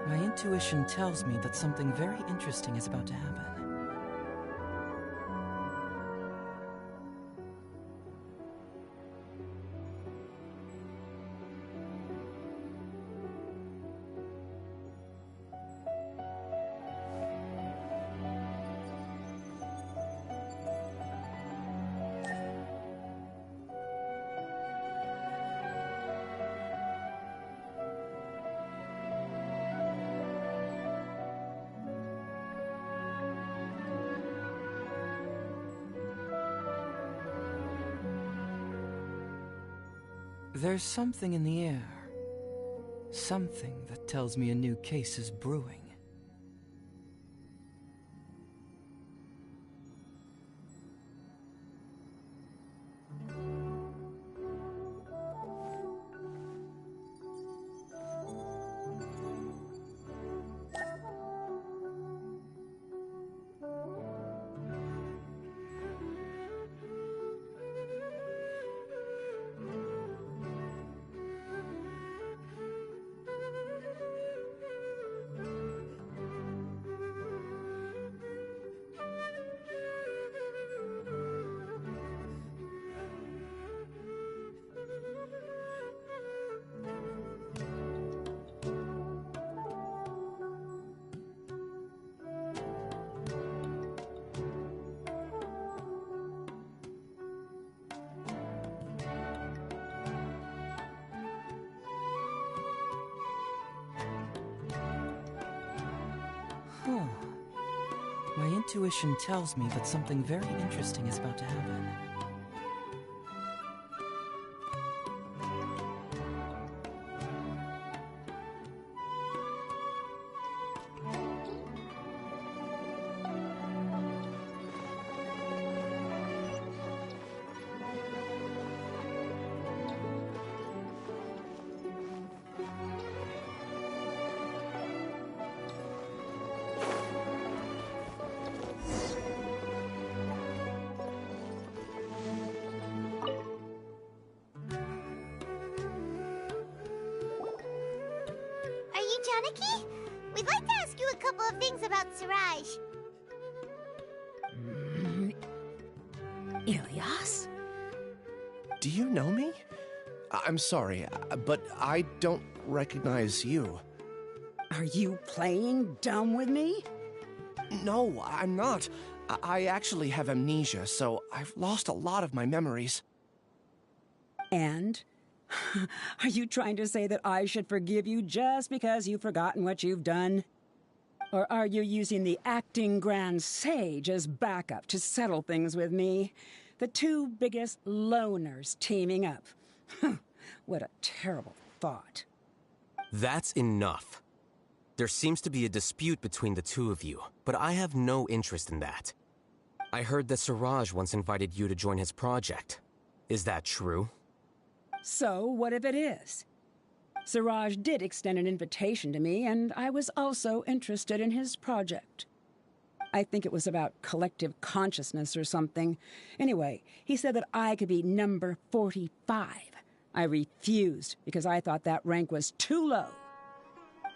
My intuition tells me that something very interesting is about to happen. There's something in the air. Something that tells me a new case is brewing. My intuition tells me that something very interesting is about to happen. Janaki? We'd like to ask you a couple of things about Siraj. Ilyas? Do you know me? I'm sorry, but I don't recognize you. Are you playing dumb with me? No, I'm not. I actually have amnesia, so I've lost a lot of my memories. And? Are you trying to say that I should forgive you just because you've forgotten what you've done? Or are you using the acting Grand Sage as backup to settle things with me? The two biggest loners teaming up. What a terrible thought. That's enough. There seems to be a dispute between the two of you, but I have no interest in that. I heard that Siraj once invited you to join his project. Is that true? So, what if it is? Siraj did extend an invitation to me, and I was also interested in his project. I think it was about collective consciousness or something. Anyway, he said that I could be number 45. I refused because I thought that rank was too low.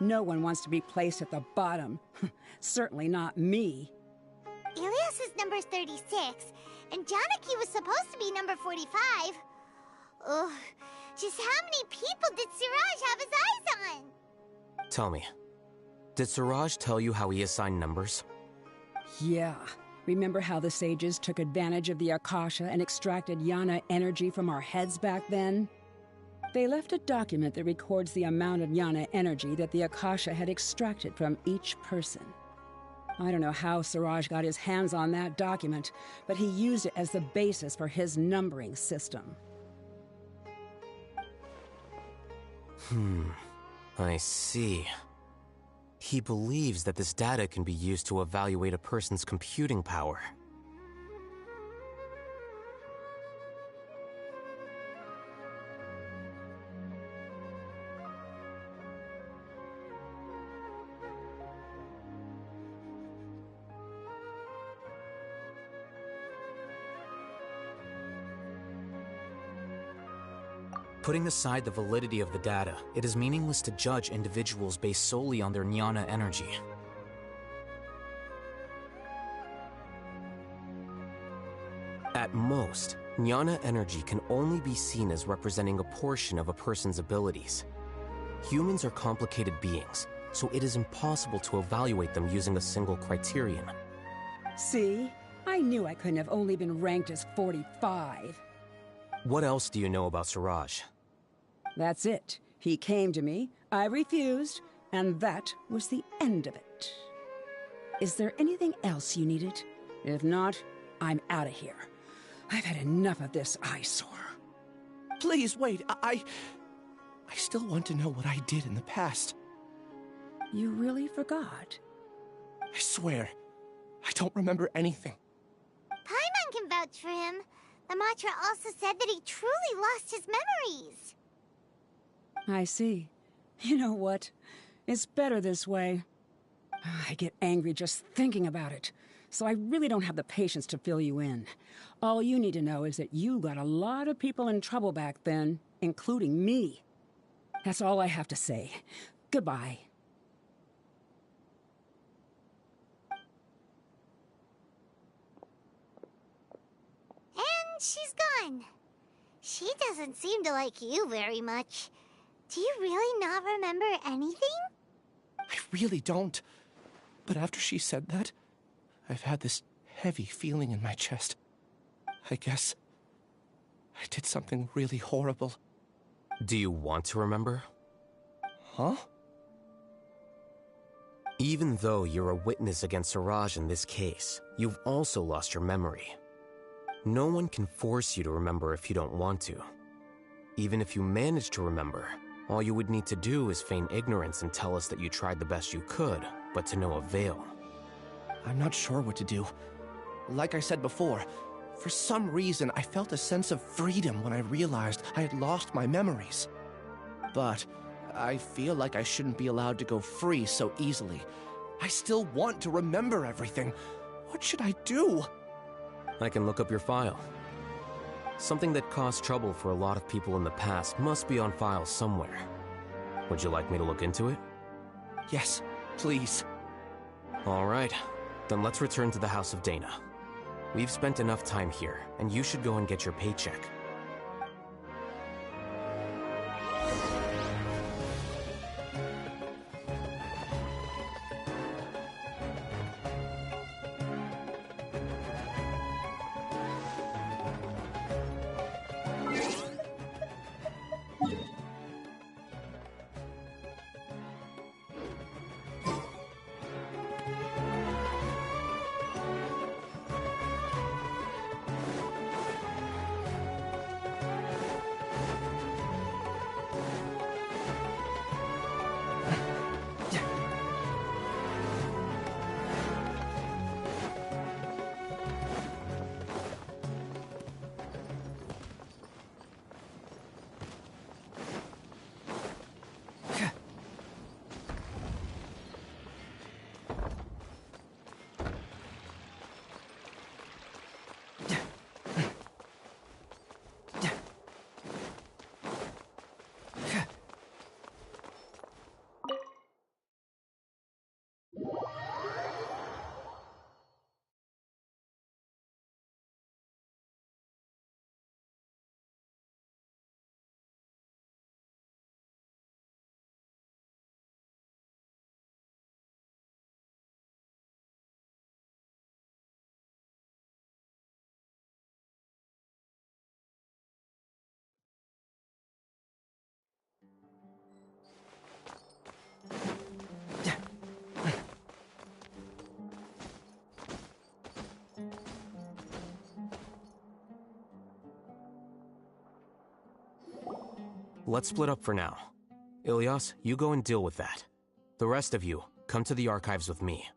No one wants to be placed at the bottom. Certainly not me. Ilyas is number 36, and Janaki was supposed to be number 45. Ugh, just how many people did Siraj have his eyes on? Tell me, did Siraj tell you how he assigned numbers? Yeah. Remember how the sages took advantage of the Akasha and extracted Yana energy from our heads back then? They left a document that records the amount of Yana energy that the Akasha had extracted from each person. I don't know how Siraj got his hands on that document, but he used it as the basis for his numbering system. I see. He believes that this data can be used to evaluate a person's computing power. Putting aside the validity of the data, it is meaningless to judge individuals based solely on their jnana energy. At most, jnana energy can only be seen as representing a portion of a person's abilities. Humans are complicated beings, so it is impossible to evaluate them using a single criterion. See? I knew I couldn't have only been ranked as 45. What else do you know about Siraj? That's it. He came to me, I refused, and that was the end of it. Is there anything else you needed? If not, I'm out of here. I've had enough of this eyesore. Please, wait. I still want to know what I did in the past. You really forgot? I swear, I don't remember anything. Paimon can vouch for him. The mantra also said that he truly lost his memories. I see. You know what? It's better this way. I get angry just thinking about it, so I really don't have the patience to fill you in. All you need to know is that you got a lot of people in trouble back then, including me. That's all I have to say. Goodbye. And she's gone. She doesn't seem to like you very much. Do you really not remember anything? I really don't. But after she said that, I've had this heavy feeling in my chest. I guess I did something really horrible. Do you want to remember? Huh? Even though you're a witness against Siraj in this case, you've also lost your memory. No one can force you to remember if you don't want to. Even if you manage to remember, all you would need to do is feign ignorance and tell us that you tried the best you could, but to no avail. I'm not sure what to do. Like I said before, for some reason I felt a sense of freedom when I realized I had lost my memories. But I feel like I shouldn't be allowed to go free so easily. I still want to remember everything. What should I do? I can look up your file. Something that caused trouble for a lot of people in the past must be on file somewhere. Would you like me to look into it? Yes, please. All right, then let's return to the House of Dana. We've spent enough time here, and you should go and get your paycheck. Let's split up for now. Ilyas, you go and deal with that. The rest of you, come to the archives with me.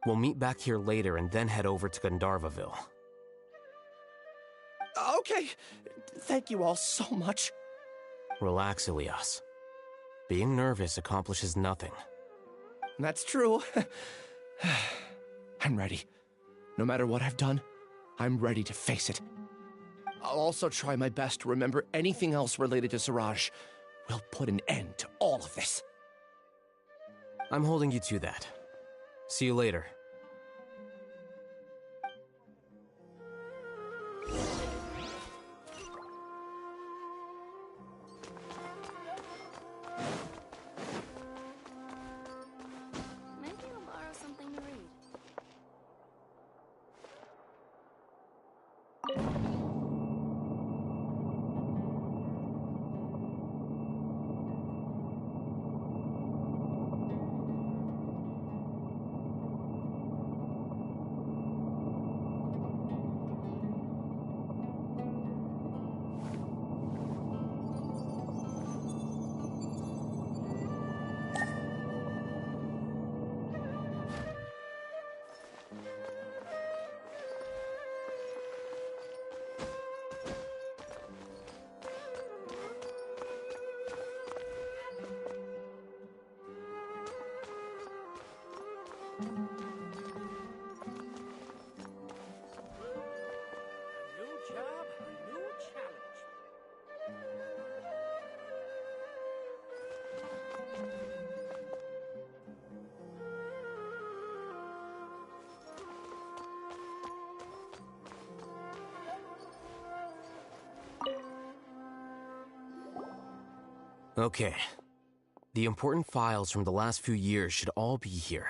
We'll meet back here later and then head over to Gandharvaville. Okay. Thank you all so much. Relax, Ilyas. Being nervous accomplishes nothing. That's true. I'm ready. No matter what I've done, I'm ready to face it. I'll also try my best to remember anything else related to Siraj. We'll put an end to all of this. I'm holding you to that. See you later. Maybe I'll borrow something to read. Okay. The important files from the last few years should all be here.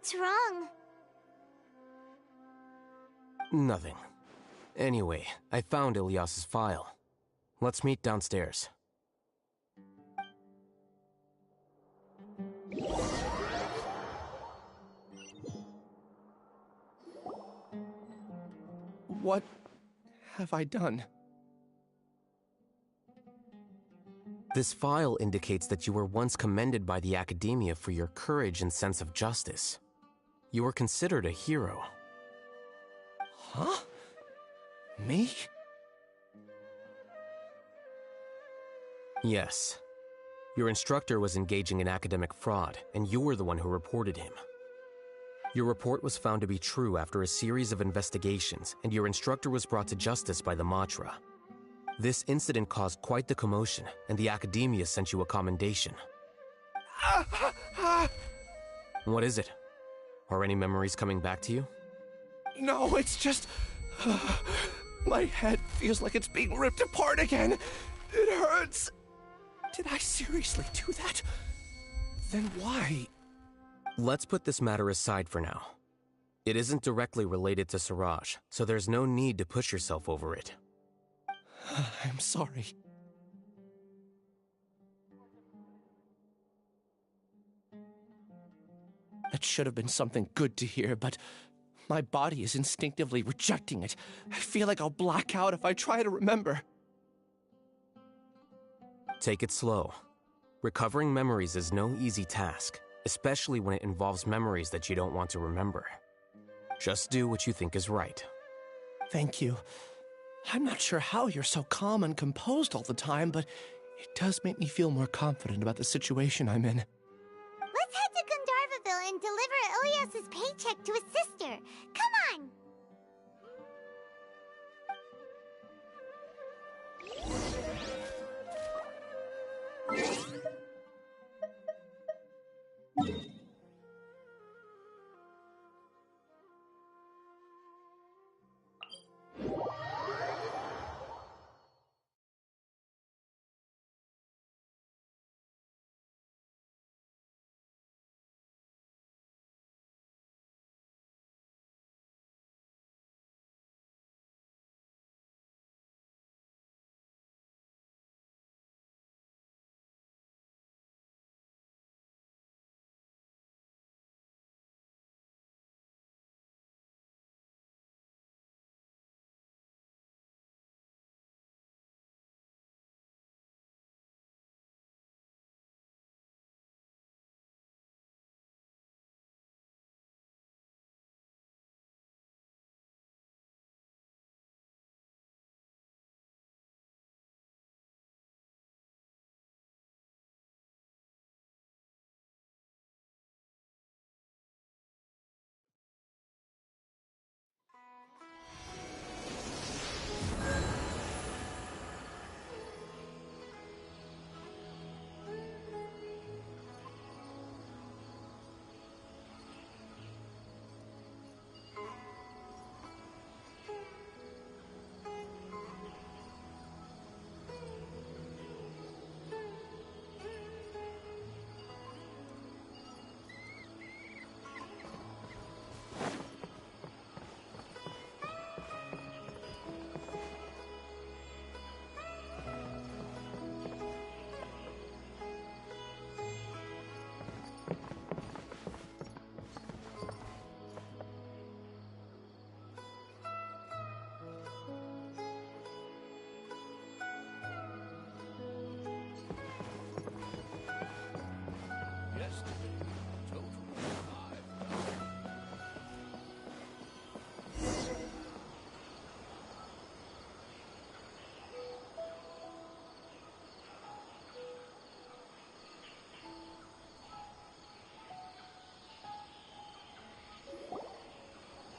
What's wrong? Nothing. Anyway, I found Ilyas's file. Let's meet downstairs. What have I done? This file indicates that you were once commended by the Academia for your courage and sense of justice. You were considered a hero. Huh? Me? Yes. Your instructor was engaging in academic fraud, and you were the one who reported him. Your report was found to be true after a series of investigations, and your instructor was brought to justice by the Matra. This incident caused quite the commotion, and the Academia sent you a commendation. What is it? Are any memories coming back to you? No, it's just... my head feels like it's being ripped apart again. It hurts. Did I seriously do that? Then why? Let's put this matter aside for now. It isn't directly related to Siraj, so there's no need to push yourself over it. I'm sorry. That should have been something good to hear, but my body is instinctively rejecting it. I feel like I'll black out if I try to remember. Take it slow. Recovering memories is no easy task, especially when it involves memories that you don't want to remember. Just do what you think is right. Thank you. I'm not sure how you're so calm and composed all the time, but it does make me feel more confident about the situation I'm in. Let's head to Gandharvaville and deliver Ilyas's paycheck to his sister. Come on!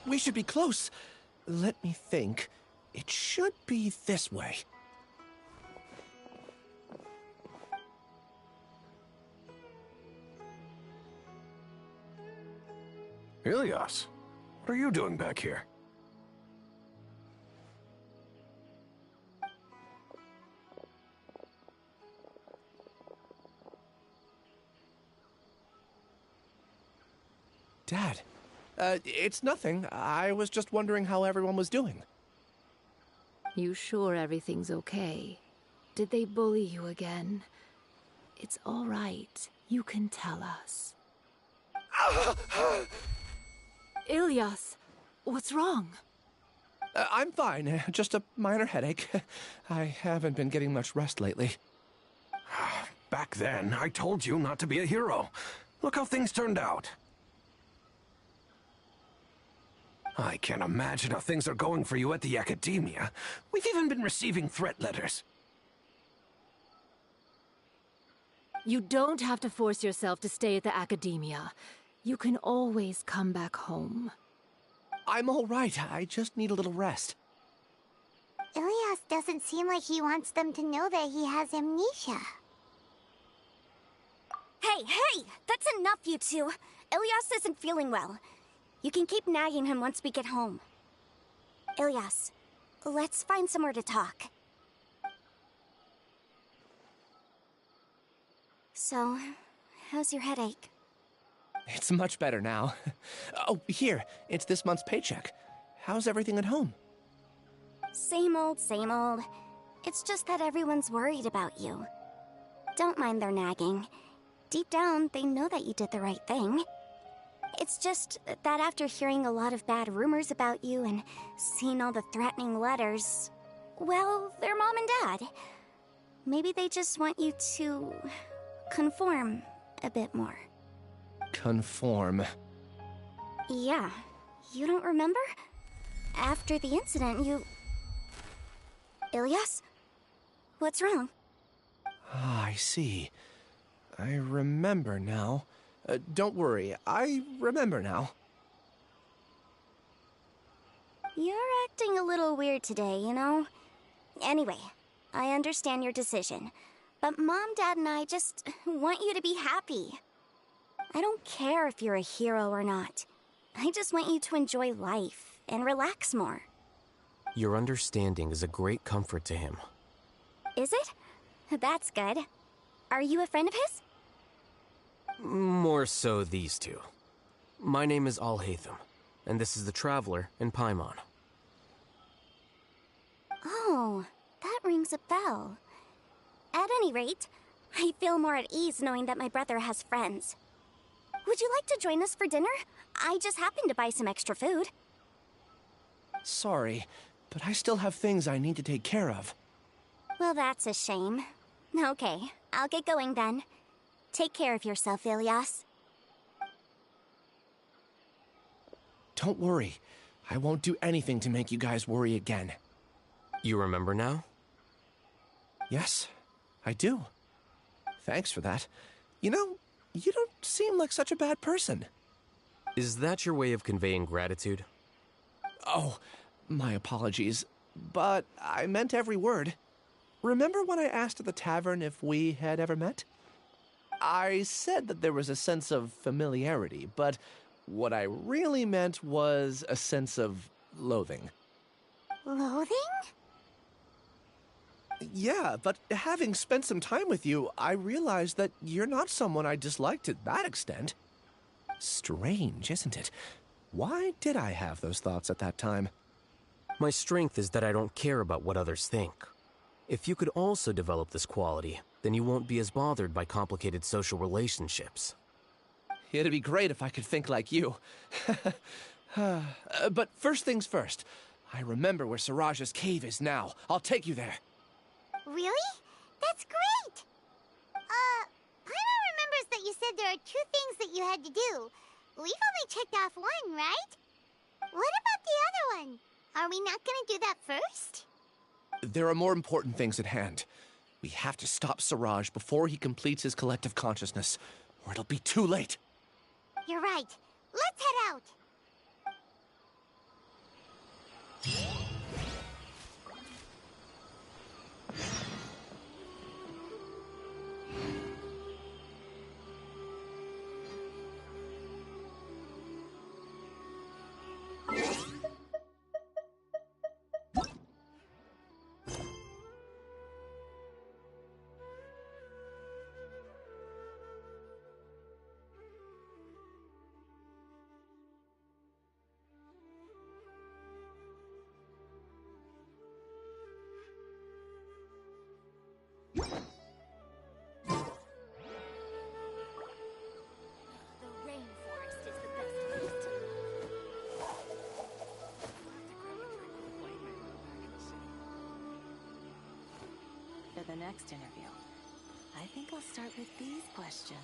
We should be close. Let me think. It should be this way. Ilyas, what are you doing back here? Dad, it's nothing. I was just wondering how everyone was doing. You sure everything's okay? Did they bully you again? It's all right. You can tell us. Ilyas, what's wrong? I'm fine. Just a minor headache. I haven't been getting much rest lately. Back then, I told you not to be a hero. Look how things turned out. I can't imagine how things are going for you at the academia. We've even been receiving threat letters. You don't have to force yourself to stay at the academia. You can always come back home. I'm all right. I just need a little rest. Ilyas doesn't seem like he wants them to know that he has amnesia. Hey! That's enough, you two! Ilyas isn't feeling well. You can keep nagging him once we get home. Ilyas, let's find somewhere to talk. So, how's your headache? It's much better now. Oh, here. It's this month's paycheck. How's everything at home? Same old, same old. It's just that everyone's worried about you. Don't mind their nagging. Deep down, they know that you did the right thing. It's just that after hearing a lot of bad rumors about you and seeing all the threatening letters, well, they're mom and dad. Maybe they just want you to conform a bit more. Conform. Yeah. You don't remember? After the incident, you... Ilyas? What's wrong? Ah, I see. I remember now. Don't worry, I remember now. You're acting a little weird today, you know? Anyway, I understand your decision. But Mom, Dad, and I just want you to be happy. I don't care if you're a hero or not. I just want you to enjoy life and relax more. Your understanding is a great comfort to him. Is it? That's good. Are you a friend of his? More so these two. My name is Alhaitham, and this is the Traveler in Paimon. Oh, that rings a bell. At any rate, I feel more at ease knowing that my brother has friends. Would you like to join us for dinner? I just happened to buy some extra food. Sorry, but I still have things I need to take care of. Well, that's a shame. Okay, I'll get going then. Take care of yourself, Ilyas. Don't worry. I won't do anything to make you guys worry again. You remember now? Yes, I do. Thanks for that. You know, you don't seem like such a bad person. Is that your way of conveying gratitude? Oh, my apologies. But I meant every word. Remember when I asked at the tavern if we had ever met? I said that there was a sense of familiarity, but what I really meant was a sense of loathing. Loathing? Yeah, but having spent some time with you, I realized that you're not someone I dislike to that extent. Strange, isn't it? Why did I have those thoughts at that time? My strength is that I don't care about what others think. If you could also develop this quality, then you won't be as bothered by complicated social relationships. It'd be great if I could think like you. But first things first, I remember where Siraj's cave is now. I'll take you there. Really? That's great! Paimon remembers that you said there are 2 things that you had to do. We've only checked off 1, right? What about the other one? Are we not gonna do that first? There are more important things at hand. We have to stop Siraj before he completes his collective consciousness, or it'll be too late. You're right. Let's head out. For the next interview, I think I'll start with these questions.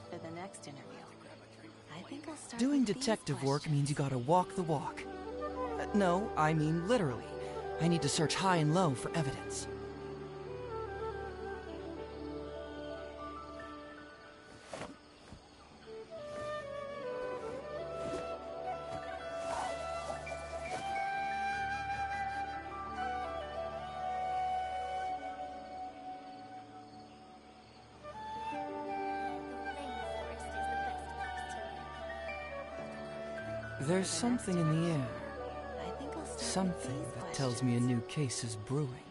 For the next interview, I think I'll start Doing with these detective work questions. means you gotta walk the walk. No, I mean literally. I need to search high and low for evidence. There's something in the air. Something that tells me a new case is brewing.